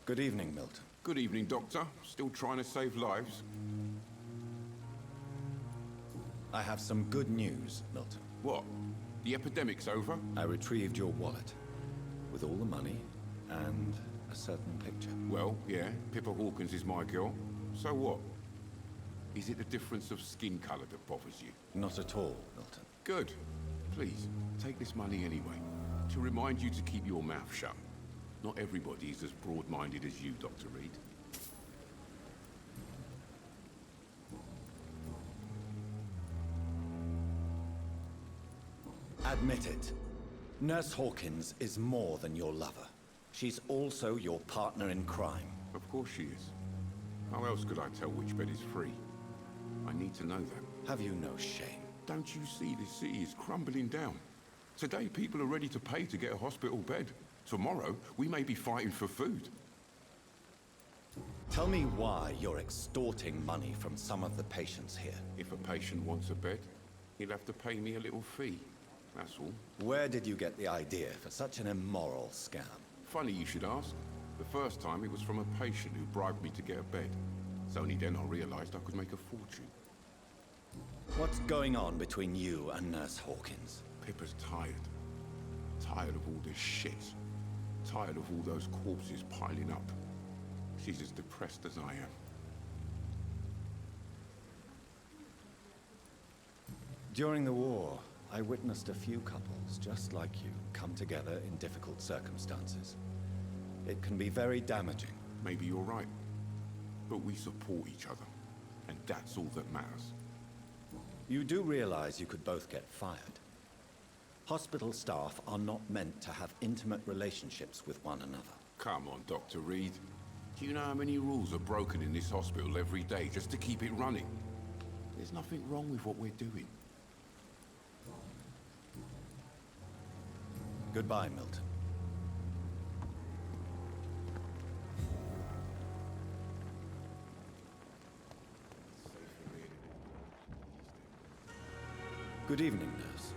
Speaker 2: Good evening, Milton.
Speaker 3: Good evening, Doctor. Still trying to save lives?
Speaker 2: I have some good news, Milton.
Speaker 3: What? The epidemic's over?
Speaker 2: I retrieved your wallet. with all the money and a certain picture.
Speaker 3: Well, yeah, Pippa Hawkins is my girl. So what? Is it the difference of skin colour that bothers you?
Speaker 2: Not at all, Milton.
Speaker 3: Good. Please, take this money anyway. To remind you to keep your mouth shut. Not everybody is as broad-minded as you, Dr. Reed.
Speaker 2: Admit it. Nurse Hawkins is more than your lover. She's also your partner in crime.
Speaker 3: Of course she is. How else could I tell which bed is free? I need to know that.
Speaker 2: Have you no shame?
Speaker 3: Don't you see the city is crumbling down? Today, people are ready to pay to get a hospital bed. Tomorrow, we may be fighting for food.
Speaker 2: Tell me why you're extorting money from some of the patients here.
Speaker 3: If a patient wants a bed, he'll have to pay me a little fee. That's all.
Speaker 2: Where did you get the idea for such an immoral scam?
Speaker 3: Funny you should ask. The first time it was from a patient who bribed me to get a bed. It's only then I realized I could make a fortune.
Speaker 2: What's going on between you and Nurse Hawkins?
Speaker 3: Pippa's tired. Tired of all this shit. Tired of all those corpses piling up. She's as depressed as I am.
Speaker 2: During the war, I witnessed a few couples just like you come together in difficult circumstances. It can be very damaging.
Speaker 3: Maybe you're right. But we support each other. And that's all that matters.
Speaker 2: You do realize you could both get fired. Hospital staff are not meant to have intimate relationships with one another.
Speaker 3: Come on, Dr. Reed. Do you know how many rules are broken in this hospital every day just to keep it running? There's nothing wrong with what we're doing.
Speaker 2: Goodbye, Milton. Good evening, nurse.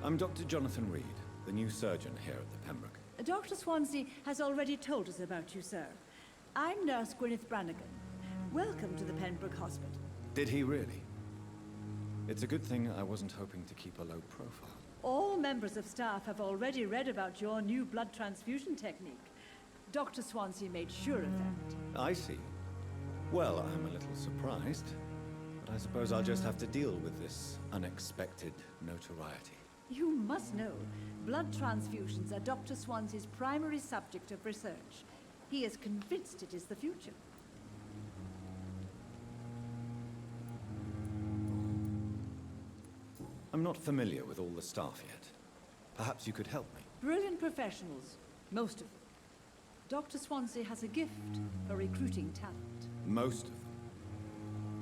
Speaker 2: I'm Dr. Jonathan Reed, the new surgeon here at the Pembroke.
Speaker 12: Dr. Swansea has already told us about you, sir. I'm Nurse Gwyneth Brannigan. Welcome to the Pembroke Hospital.
Speaker 2: Did he really? It's a good thing I wasn't hoping to keep a low profile.
Speaker 12: All members of staff have already read about your new blood transfusion technique. Dr. Swansea made sure of that.
Speaker 2: I see. Well, I'm a little surprised, but I suppose I'll just have to deal with this unexpected notoriety.
Speaker 12: You must know, blood transfusions are Dr. Swansea's primary subject of research. He is convinced it is the future.
Speaker 2: I'm not familiar with all the staff yet. Perhaps you could help me.
Speaker 12: Brilliant professionals, most of them. Dr. Swansea has a gift for recruiting talent.
Speaker 2: Most of them.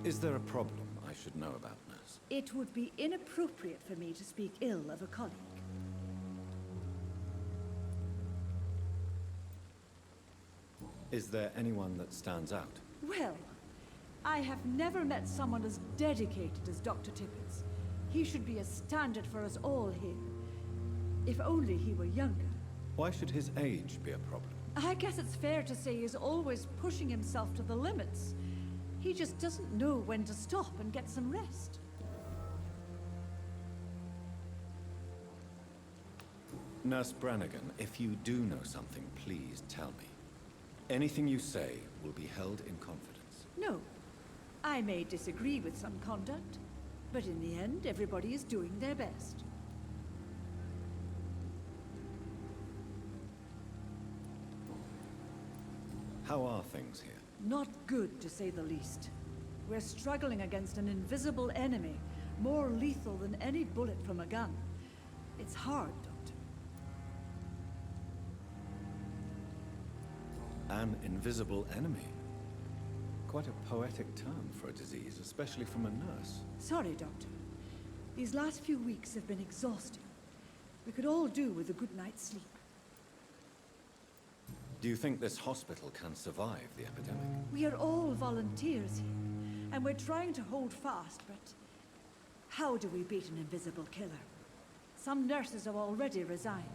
Speaker 2: Is there a problem I should know about, nurse?
Speaker 12: It would be inappropriate for me to speak ill of a colleague.
Speaker 2: Is there anyone that stands out?
Speaker 12: Well, I have never met someone as dedicated as Dr. Tippett. He should be a standard for us all here. If only he were younger.
Speaker 2: Why should his age be a problem?
Speaker 12: I guess it's fair to say he's always pushing himself to the limits. He just doesn't know when to stop and get some rest.
Speaker 2: Nurse Brannigan, if you do know something, please tell me. Anything you say will be held in confidence.
Speaker 12: No. I may disagree with some conduct, but in the end, everybody is doing their best.
Speaker 2: How are things here?
Speaker 12: Not good, to say the least. We're struggling against an invisible enemy, more lethal than any bullet from a gun. It's hard, Doctor.
Speaker 2: An invisible enemy? Quite a poetic term for a disease, especially from a nurse.
Speaker 12: Sorry, Doctor. These last few weeks have been exhausting. We could all do with a good night's sleep.
Speaker 2: Do you think this hospital can survive the epidemic?
Speaker 12: We are all volunteers here, and we're trying to hold fast, but how do we beat an invisible killer? Some nurses have already resigned.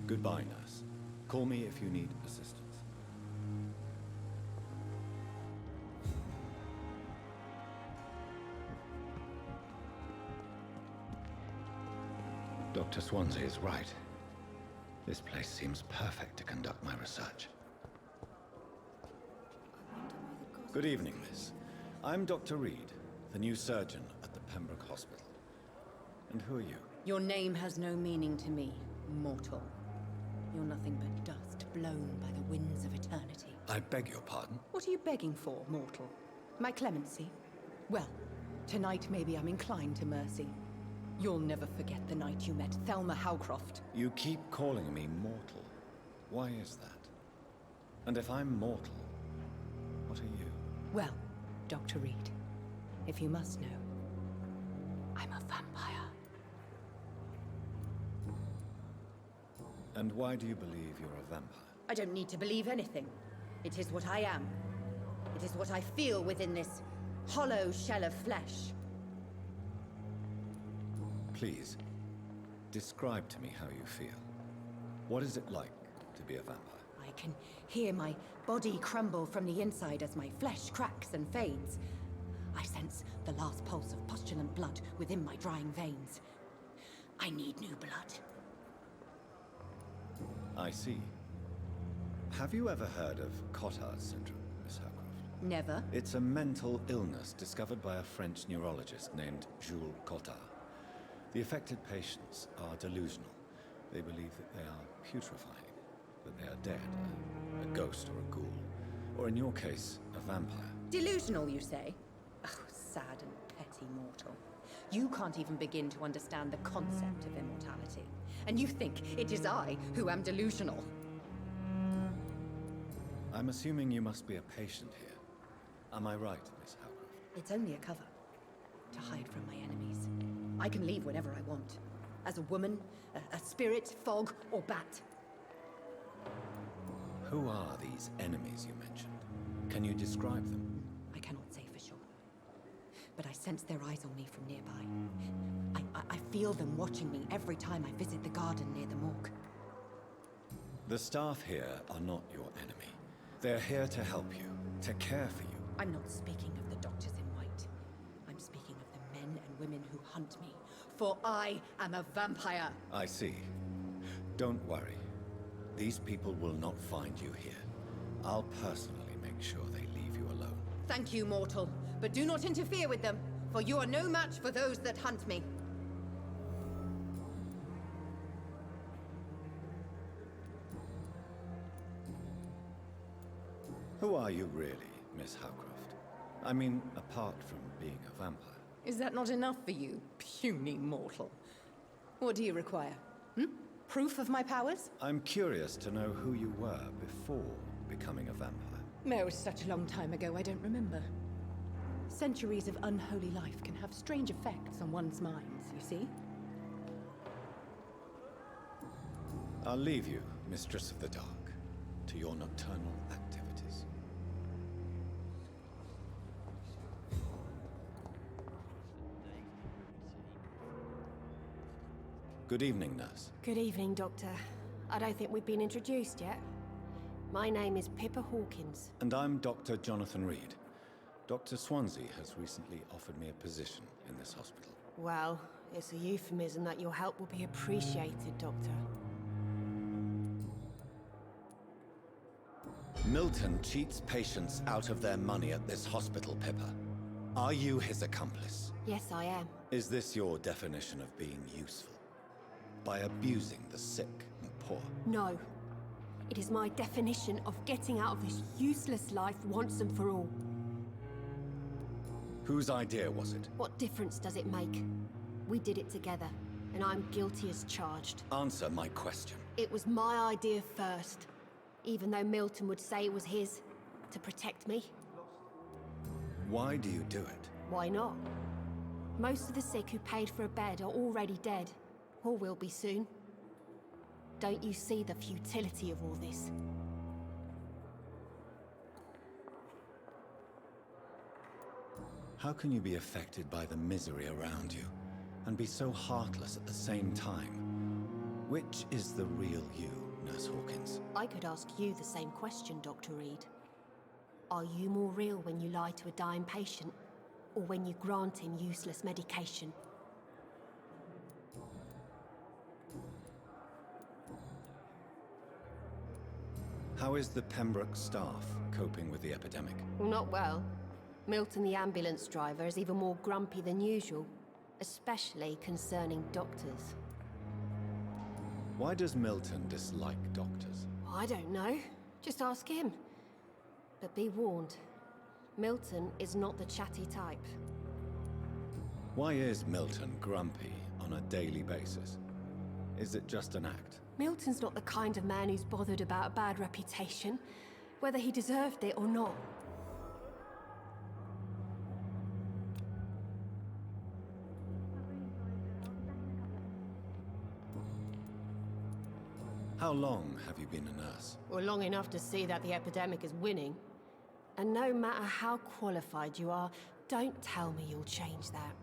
Speaker 2: Goodbye, nurse. Call me if you need assistance. Dr. Swansea is right. This place seems perfect to conduct my research. Good evening, miss. I'm Dr. Reed, the new surgeon at the Pembroke Hospital. And who are you?
Speaker 11: Your name has no meaning to me, mortal. You're nothing but dust blown by the winds of eternity.
Speaker 2: I beg your pardon?
Speaker 11: What are you begging for, mortal? My clemency? Well, tonight maybe I'm inclined to mercy. You'll never forget the night you met Thelma Howcroft.
Speaker 2: You keep calling me mortal. Why is that? And if I'm mortal, what are you?
Speaker 11: Well, Dr. Reed, if you must know, I'm a vampire.
Speaker 2: And why do you believe you're a vampire?
Speaker 11: I don't need to believe anything. It is what I am. It is what I feel within this hollow shell of flesh.
Speaker 2: Please, describe to me how you feel. What is it like to be a vampire?
Speaker 11: I can hear my body crumble from the inside as my flesh cracks and fades. I sense the last pulse of postulant blood within my drying veins. I need new blood.
Speaker 2: I see. Have you ever heard of Cotard's syndrome, Miss Howcroft?
Speaker 11: Never.
Speaker 2: It's a mental illness discovered by a French neurologist named Jules Cotard. The affected patients are delusional. They believe that they are putrefying, that they are dead, a ghost or a ghoul, or in your case, a vampire.
Speaker 11: Delusional, you say? Oh, sad and petty mortal. You can't even begin to understand the concept of immortality. And you think it is I who am delusional.
Speaker 2: I'm assuming you must be a patient here. Am I right, Miss Howcroft?
Speaker 11: It's only a cover. To hide from my enemies. I can leave whenever I want. As a woman, a spirit, fog, or bat.
Speaker 2: Who are these enemies you mentioned? Can you describe them?
Speaker 11: I cannot say for sure. But I sense their eyes on me from nearby. I feel them watching me every time I visit the garden near the morgue.
Speaker 2: The staff here are not your enemy. They're here to help you, to care for you.
Speaker 11: I'm not speaking of the doctors in white. I'm speaking of the men and women who hunt me. For I am a vampire.
Speaker 2: I see. Don't worry. These people will not find you here. I'll personally make sure they leave you alone.
Speaker 11: Thank you, mortal. But do not interfere with them, for you are no match for those that hunt me.
Speaker 2: Who are you really, Miss Howcroft? I mean, apart from being a vampire.
Speaker 11: Is that not enough for you, puny mortal? What do you require? Proof of my powers?
Speaker 2: I'm curious to know who you were before becoming a vampire.
Speaker 11: It was such a long time ago, I don't remember. Centuries of unholy life can have strange effects on one's minds, you see?
Speaker 2: I'll leave you, Mistress of the Dark, to your nocturnal activities. Good evening, nurse.
Speaker 13: Good evening, Doctor. I don't think we've been introduced yet. My name is Pippa Hawkins.
Speaker 2: And I'm Dr. Jonathan Reed. Dr. Swansea has recently offered me a position in this hospital.
Speaker 13: Well, it's a euphemism that your help will be appreciated, Doctor.
Speaker 2: Milton cheats patients out of their money at this hospital, Pippa. Are you his accomplice?
Speaker 13: Yes, I am.
Speaker 2: Is this your definition of being useful? By abusing the sick and poor?
Speaker 13: No. It is my definition of getting out of this useless life once and for all.
Speaker 2: Whose idea was it?
Speaker 13: What difference does it make? We did it together, and I'm guilty as charged.
Speaker 2: Answer my question.
Speaker 13: It was my idea first, even though Milton would say it was his, to protect me.
Speaker 2: Why do you do it?
Speaker 13: Why not? Most of the sick who paid for a bed are already dead, or will be soon. Don't you see the futility of all this?
Speaker 2: How can you be affected by the misery around you, and be so heartless at the same time? Which is the real you, Nurse Hawkins?
Speaker 13: I could ask you the same question, Dr. Reed. Are you more real when you lie to a dying patient, or when you grant him useless medication?
Speaker 2: How is the Pembroke staff coping with the epidemic?
Speaker 13: Well, not well. Milton, the ambulance driver, is even more grumpy than usual, especially concerning doctors.
Speaker 2: Why does Milton dislike doctors?
Speaker 13: I don't know. Just ask him. But be warned, Milton is not the chatty type.
Speaker 2: Why is Milton grumpy on a daily basis? Is it just an act?
Speaker 13: Milton's not the kind of man who's bothered about a bad reputation, whether he deserved it or not.
Speaker 2: How long have you been a nurse?
Speaker 13: Well, long enough to see that the epidemic is winning. And no matter how qualified you are, don't tell me you'll change that.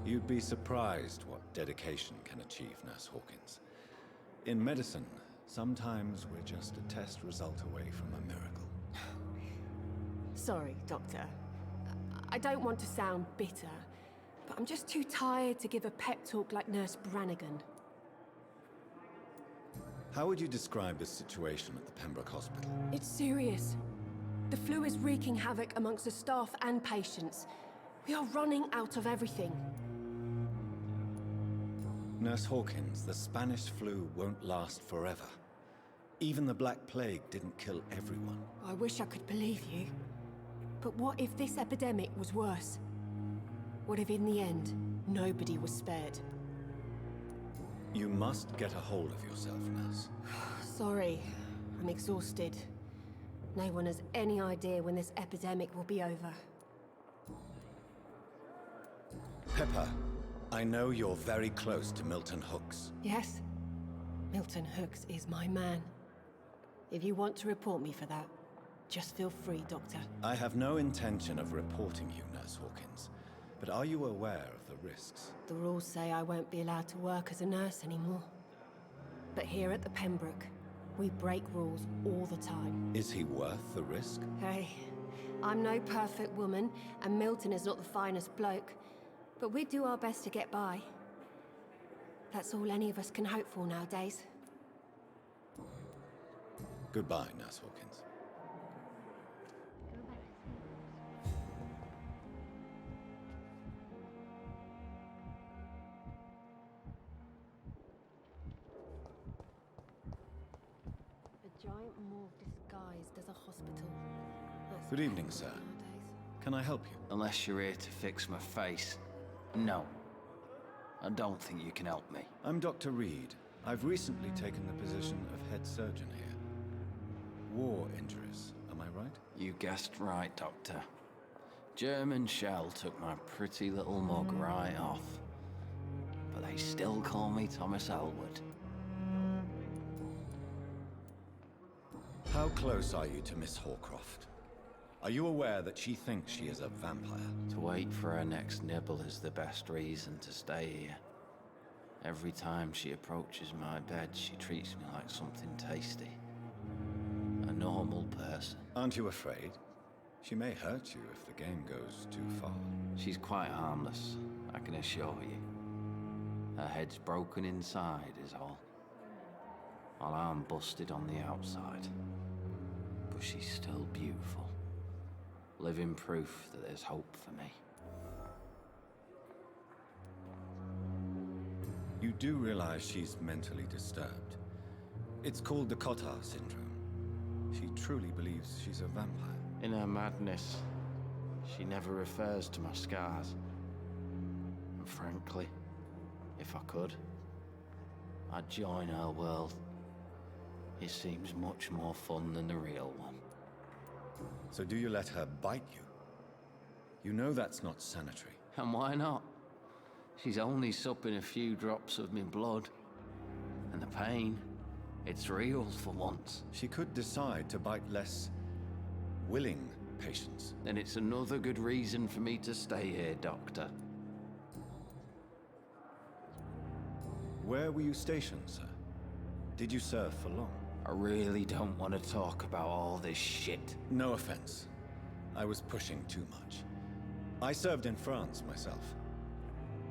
Speaker 2: You'd be surprised what dedication can achieve, Nurse Hawkins. In medicine, sometimes we're just a test result away from a miracle.
Speaker 13: Sorry, Doctor. I don't want to sound bitter, but I'm just too tired to give a pep talk like Nurse Brannigan.
Speaker 2: How would you describe the situation at the Pembroke Hospital?
Speaker 13: It's serious. The flu is wreaking havoc amongst the staff and patients. We are running out of everything.
Speaker 2: Nurse Hawkins, the Spanish flu won't last forever. Even the Black Plague didn't kill everyone.
Speaker 13: I wish I could believe you. But what if this epidemic was worse? What if in the end, nobody was spared?
Speaker 2: You must get a hold of yourself, Nurse.
Speaker 13: Sorry, I'm exhausted. No one has any idea when this epidemic will be over.
Speaker 2: Pepper, I know you're very close to Milton Hooks.
Speaker 13: Yes, Milton Hooks is my man. If you want to report me for that, just feel free, Doctor.
Speaker 2: I have no intention of reporting you, Nurse Hawkins. But are you aware of the risks?
Speaker 13: The rules say I won't be allowed to work as a nurse anymore. But here at the Pembroke, we break rules all the time.
Speaker 2: Is he worth the risk?
Speaker 13: Hey, I'm no perfect woman, and Milton is not the finest bloke. But we do our best to get by. That's all any of us can hope for nowadays.
Speaker 2: Goodbye, Nurse Hawkins.
Speaker 13: A giant morgue disguised as a hospital. That's
Speaker 2: Good evening, sir.
Speaker 13: nowadays.
Speaker 2: Can I help you?
Speaker 14: Unless you're here to fix my face. No. I don't think you can help me.
Speaker 2: I'm Dr. Reed. I've recently taken the position of head surgeon here. War injuries, am I right?
Speaker 14: You guessed right, Doctor. German shell took my pretty little mug right off. But they still call me Thomas Elwood.
Speaker 2: How close are you to Miss Hawcroft? Are you aware that she thinks she is a vampire?
Speaker 14: To wait for her next nibble is the best reason to stay here. Every time she approaches my bed, she treats me like something tasty. A normal person.
Speaker 2: Aren't you afraid? She may hurt you if the game goes too far.
Speaker 14: She's quite harmless, I can assure you. Her head's broken inside is all. While I'm busted on the outside. But she's still beautiful. Living proof that there's hope for me.
Speaker 2: You do realize she's mentally disturbed. It's called the Cotard syndrome. She truly believes she's a vampire.
Speaker 14: In her madness, she never refers to my scars. And frankly, if I could, I'd join her world. It seems much more fun than the real one.
Speaker 2: So do you let her bite you? You know that's not sanitary.
Speaker 14: And why not? She's only supping a few drops of me blood. And the pain, it's real for once.
Speaker 2: She could decide to bite less willing patients.
Speaker 14: Then it's another good reason for me to stay here, Doctor.
Speaker 2: Where were you stationed, sir? Did you serve for long?
Speaker 14: I really don't want to talk about all this shit.
Speaker 2: No offense. I was pushing too much. I served in France myself.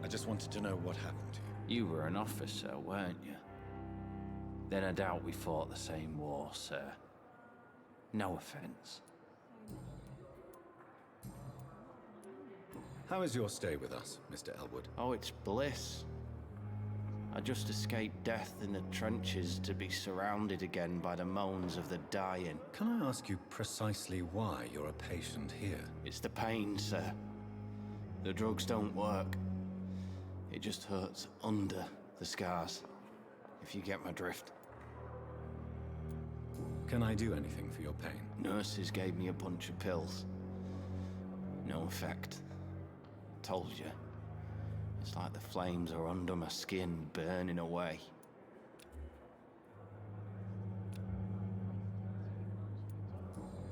Speaker 2: I just wanted to know what happened to you.
Speaker 14: You were an officer, weren't you? Then I doubt we fought the same war, sir. No offense.
Speaker 2: How is your stay with us, Mr. Elwood?
Speaker 14: Oh, it's bliss. I just escaped death in the trenches to be surrounded again by the moans of the dying.
Speaker 2: Can I ask you precisely why you're a patient here?
Speaker 14: It's the pain, sir. The drugs don't work. It just hurts under the scars, if you get my drift.
Speaker 2: Can I do anything for your pain?
Speaker 14: Nurses gave me a bunch of pills. No effect. Told you. It's like the flames are under my skin, burning away.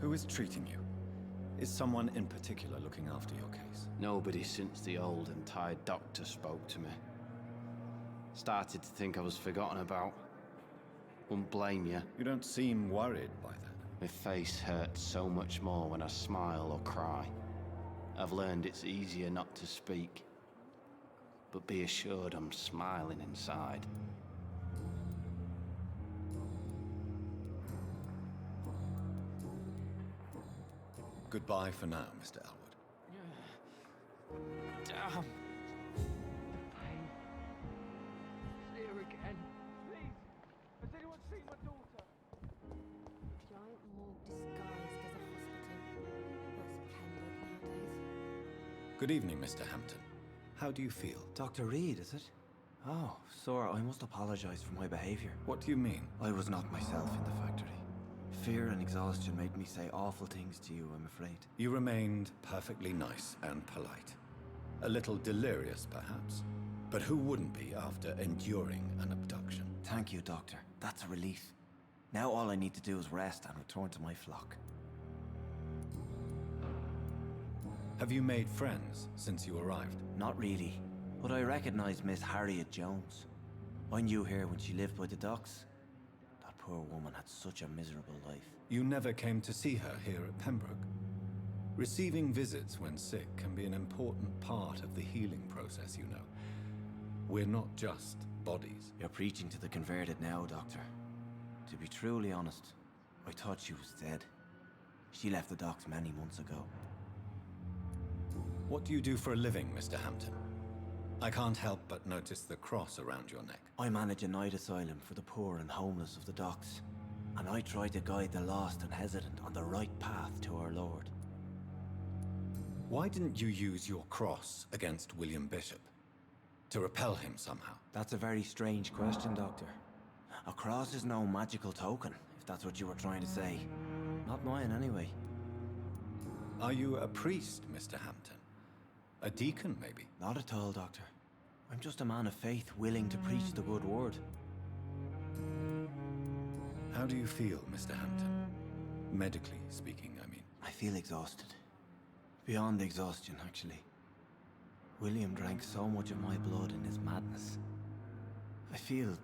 Speaker 2: Who is treating you? Is someone in particular looking after your case?
Speaker 14: Nobody since the old and tired doctor spoke to me. Started to think I was forgotten about. Wouldn't blame you.
Speaker 2: You don't seem worried by that.
Speaker 14: My face hurts so much more when I smile or cry. I've learned it's easier not to speak. But be assured I'm smiling inside.
Speaker 2: Goodbye for now, Mr. Elwood.
Speaker 14: Damn.
Speaker 9: Here again. Please. Has anyone seen my daughter?
Speaker 13: Giant morgue disguised as a hospital. That's pendant nowadays.
Speaker 2: Good evening, Mr. Hampton. How do you feel?
Speaker 15: Dr. Reed, is it? Oh, sir, I must apologize for my behavior.
Speaker 2: What do you mean?
Speaker 15: I was not myself in the factory. Fear and exhaustion made me say awful things to you, I'm afraid.
Speaker 2: You remained perfectly nice and polite. A little delirious, perhaps. But who wouldn't be after enduring an abduction?
Speaker 15: Thank you, Doctor. That's a relief. Now all I need to do is rest and return to my flock.
Speaker 2: Have you made friends since you arrived?
Speaker 15: Not really, but I recognize Miss Harriet Jones. I knew her when she lived by the docks. That poor woman had such a miserable life.
Speaker 2: You never came to see her here at Pembroke. Receiving visits when sick can be an important part of the healing process, you know. We're not just bodies.
Speaker 15: You're preaching to the converted now, Doctor. To be truly honest, I thought she was dead. She left the docks many months ago.
Speaker 2: What do you do for a living, Mr. Hampton? I can't help but notice the cross around your neck.
Speaker 15: I manage a night asylum for the poor and homeless of the docks. And I try to guide the lost and hesitant on the right path to our Lord.
Speaker 2: Why didn't you use your cross against William Bishop? To repel him somehow?
Speaker 15: That's a very strange question, Doctor. A cross is no magical token, if that's what you were trying to say. Not mine, anyway.
Speaker 2: Are you a priest, Mr. Hampton? A deacon, maybe?
Speaker 15: Not at all, Doctor. I'm just a man of faith willing to preach the good word.
Speaker 2: How do you feel, Mr. Hampton? Medically speaking, I mean.
Speaker 15: I feel exhausted. Beyond exhaustion, actually. William drank so much of my blood in his madness. I feel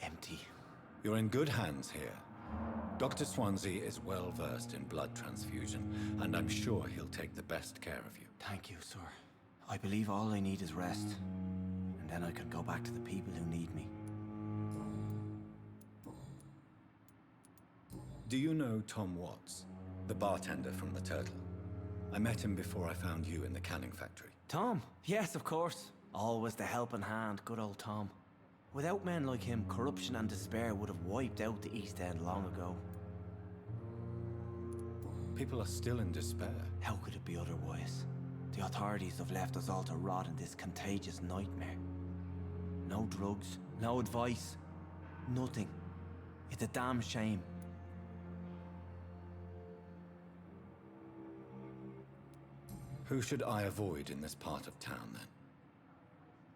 Speaker 15: empty.
Speaker 2: You're in good hands here. Dr. Swansea is well versed in blood transfusion, and I'm sure he'll take the best care of you.
Speaker 15: Thank you, sir. I believe all I need is rest, and then I can go back to the people who need me.
Speaker 2: Do you know Tom Watts, the bartender from the Turtle? I met him before I found you in the canning factory.
Speaker 15: Tom? Yes, of course. Always the helping hand, good old Tom. Without men like him, corruption and despair would have wiped out the East End long ago.
Speaker 2: People are still in despair.
Speaker 15: How could it be otherwise? The authorities have left us all to rot in this contagious nightmare. No drugs, no advice, nothing. It's a damn shame.
Speaker 2: Who should I avoid in this part of town, then?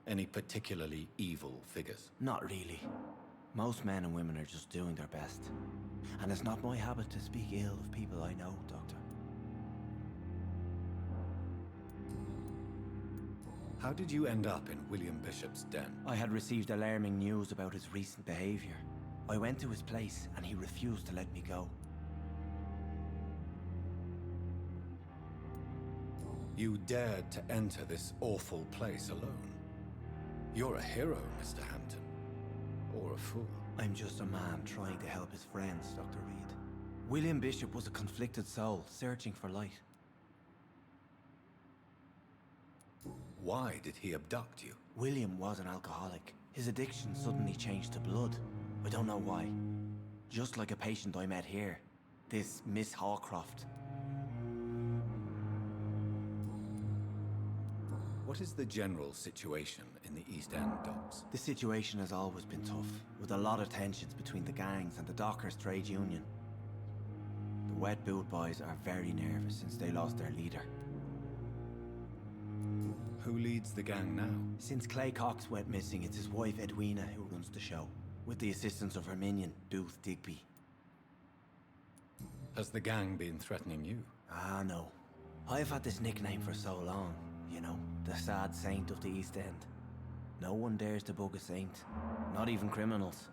Speaker 2: Any particularly evil figures?
Speaker 15: Not really. Most men and women are just doing their best. And it's not my habit to speak ill of people I know, Doctor.
Speaker 2: How did you end up in William Bishop's den?
Speaker 15: I had received alarming news about his recent behavior. I went to his place and he refused to let me go.
Speaker 2: You dared to enter this awful place alone. You're a hero, Mr. Hampton. Or a fool.
Speaker 15: I'm just a man trying to help his friends, Dr. Reed. William Bishop was a conflicted soul, searching for light.
Speaker 2: Why did he abduct you?
Speaker 15: William was an alcoholic. His addiction suddenly changed to blood. I don't know why. Just like a patient I met here. This Miss Hawcroft.
Speaker 2: What is the general situation in the East End docks?
Speaker 15: The situation has always been tough, with a lot of tensions between the gangs and the dockers' trade union. The wet boot boys are very nervous since they lost their leader.
Speaker 2: Who leads the gang now?
Speaker 15: Since Clay Cox went missing, it's his wife Edwina who runs the show, with the assistance of her minion, Booth Digby.
Speaker 2: Has the gang been threatening you?
Speaker 15: Ah, no. I've had this nickname for so long, you know, the sad saint of the East End. No one dares to bug a saint, not even criminals.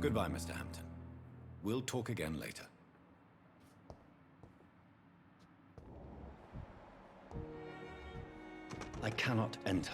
Speaker 2: Goodbye, Mr. Hampton. We'll talk again later. I cannot enter.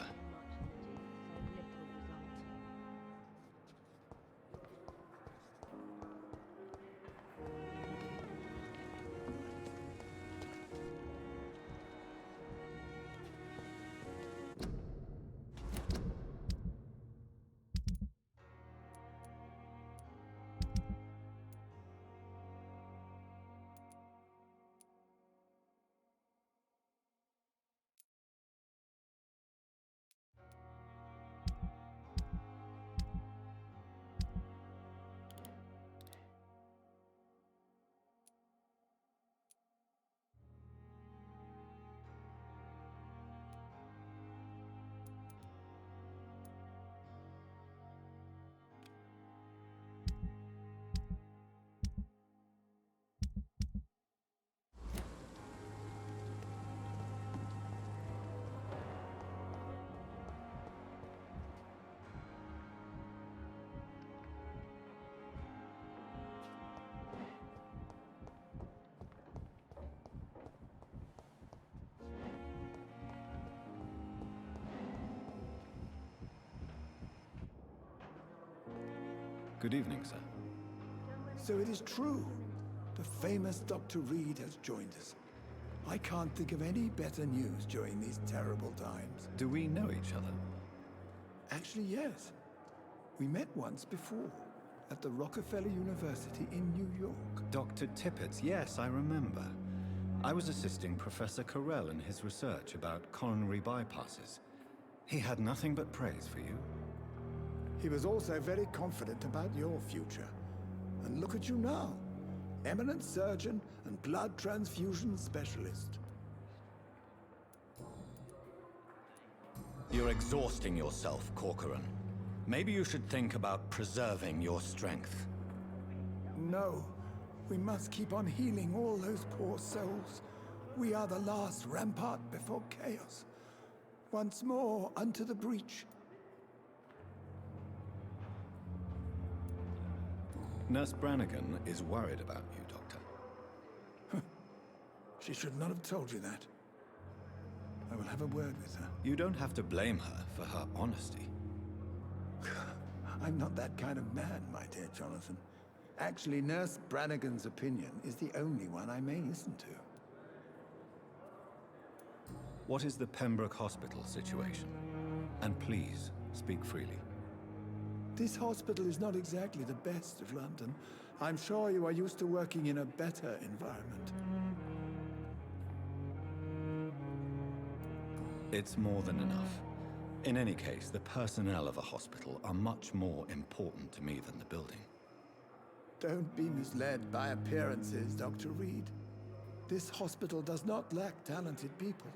Speaker 2: Good evening, sir.
Speaker 16: So it is true. The famous Dr. Reed has joined us. I can't think of any better news during these terrible times.
Speaker 2: Do we know each other?
Speaker 16: Actually, yes. We met once before, at the Rockefeller University in New York.
Speaker 2: Dr. Tippett, yes, I remember. I was assisting Professor Carell in his research about coronary bypasses. He had nothing but praise for you.
Speaker 16: He was also very confident about your future. And look at you now. Eminent surgeon and blood transfusion specialist.
Speaker 2: You're exhausting yourself, Corcoran. Maybe you should think about preserving your strength.
Speaker 16: No. We must keep on healing all those poor souls. We are the last rampart before chaos. Once more unto the breach.
Speaker 2: Nurse Brannigan is worried about you, Doctor.
Speaker 16: She should not have told you that. I will have a word with her.
Speaker 2: You don't have to blame her for her honesty.
Speaker 16: I'm not that kind of man, my dear Jonathan. Actually, Nurse Brannigan's opinion is the only one I may listen to.
Speaker 2: What is the Pembroke Hospital situation? And please, speak freely.
Speaker 16: This hospital is not exactly the best of London. I'm sure you are used to working in a better environment.
Speaker 2: It's more than enough. In any case, the personnel of a hospital are much more important to me than the building.
Speaker 16: Don't be misled by appearances, Dr. Reed. This hospital does not lack talented people.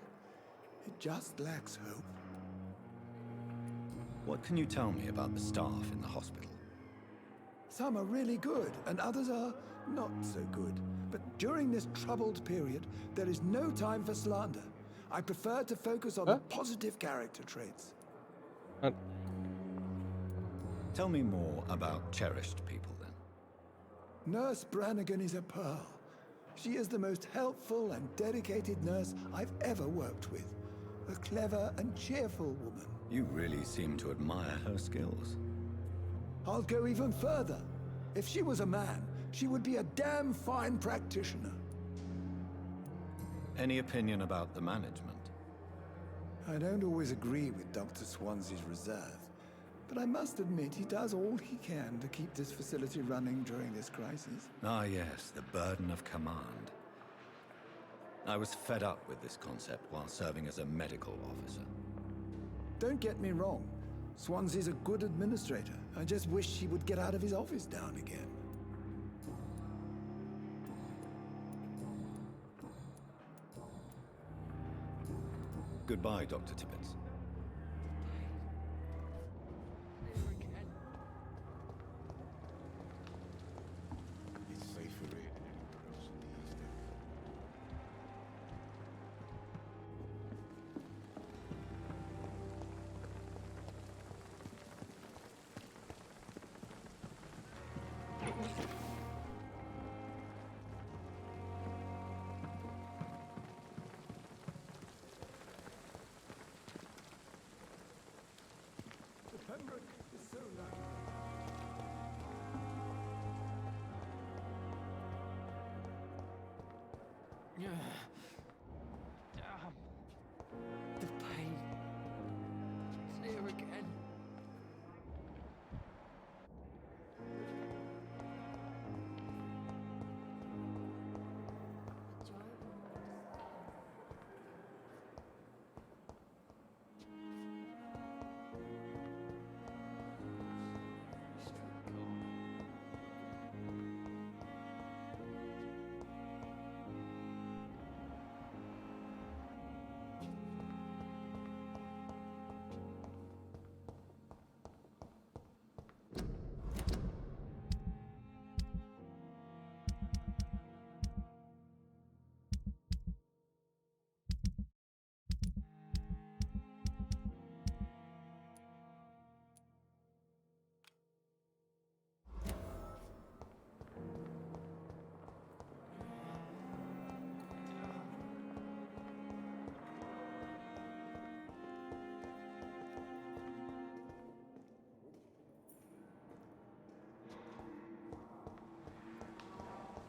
Speaker 16: It just lacks hope.
Speaker 2: What can you tell me about the staff in the hospital?
Speaker 16: Some are really good, and others are not so good. But during this troubled period, there is no time for slander. I prefer to focus on the positive character traits.
Speaker 2: Tell me more about cherished people, then.
Speaker 16: Nurse Brannigan is a pearl. She is the most helpful and dedicated nurse I've ever worked with. A clever and cheerful woman.
Speaker 2: You really seem to admire her skills.
Speaker 16: I'll go even further. If she was a man, she would be a damn fine practitioner.
Speaker 2: Any opinion about the management?
Speaker 16: I don't always agree with Dr. Swansea's reserve, but I must admit he does all he can to keep this facility running during this crisis.
Speaker 2: Ah yes, the burden of command. I was fed up with this concept while serving as a medical officer.
Speaker 16: Don't get me wrong. Swansea's a good administrator. I just wish he would get out of his office now and again.
Speaker 2: Goodbye, Dr. Tippett.
Speaker 3: It's safer here than anywhere else in the East End.
Speaker 16: The Pembroke is so loud.
Speaker 9: The pain. It's here again.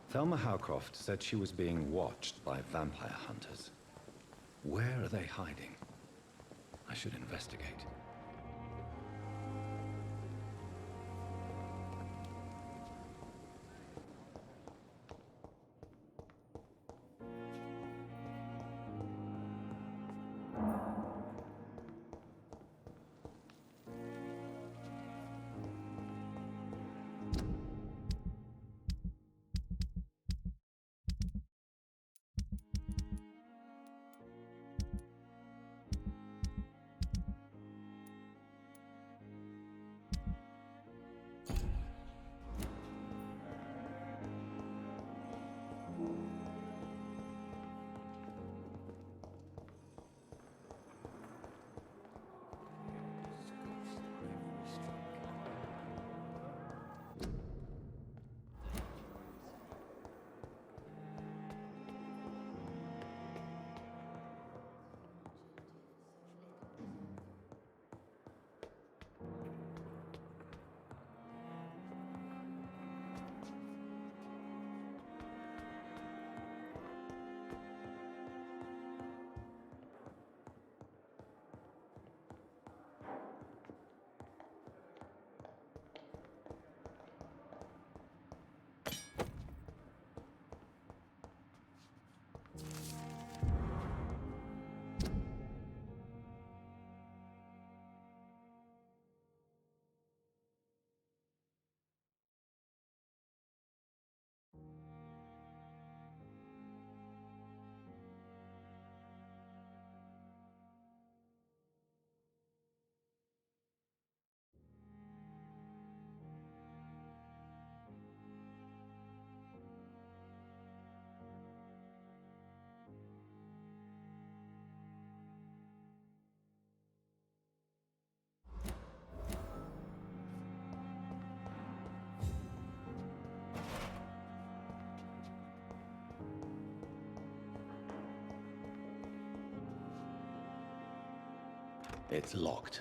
Speaker 2: Thelma Howcroft said she was being watched by vampire hunters. Where are they hiding? I should investigate. It's locked.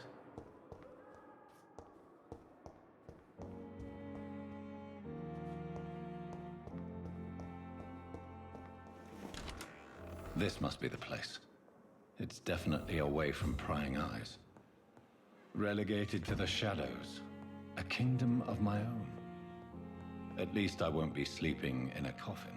Speaker 2: This must be the place. It's definitely away from prying eyes. Relegated to the shadows. A kingdom of my own. At least I won't be sleeping in a coffin.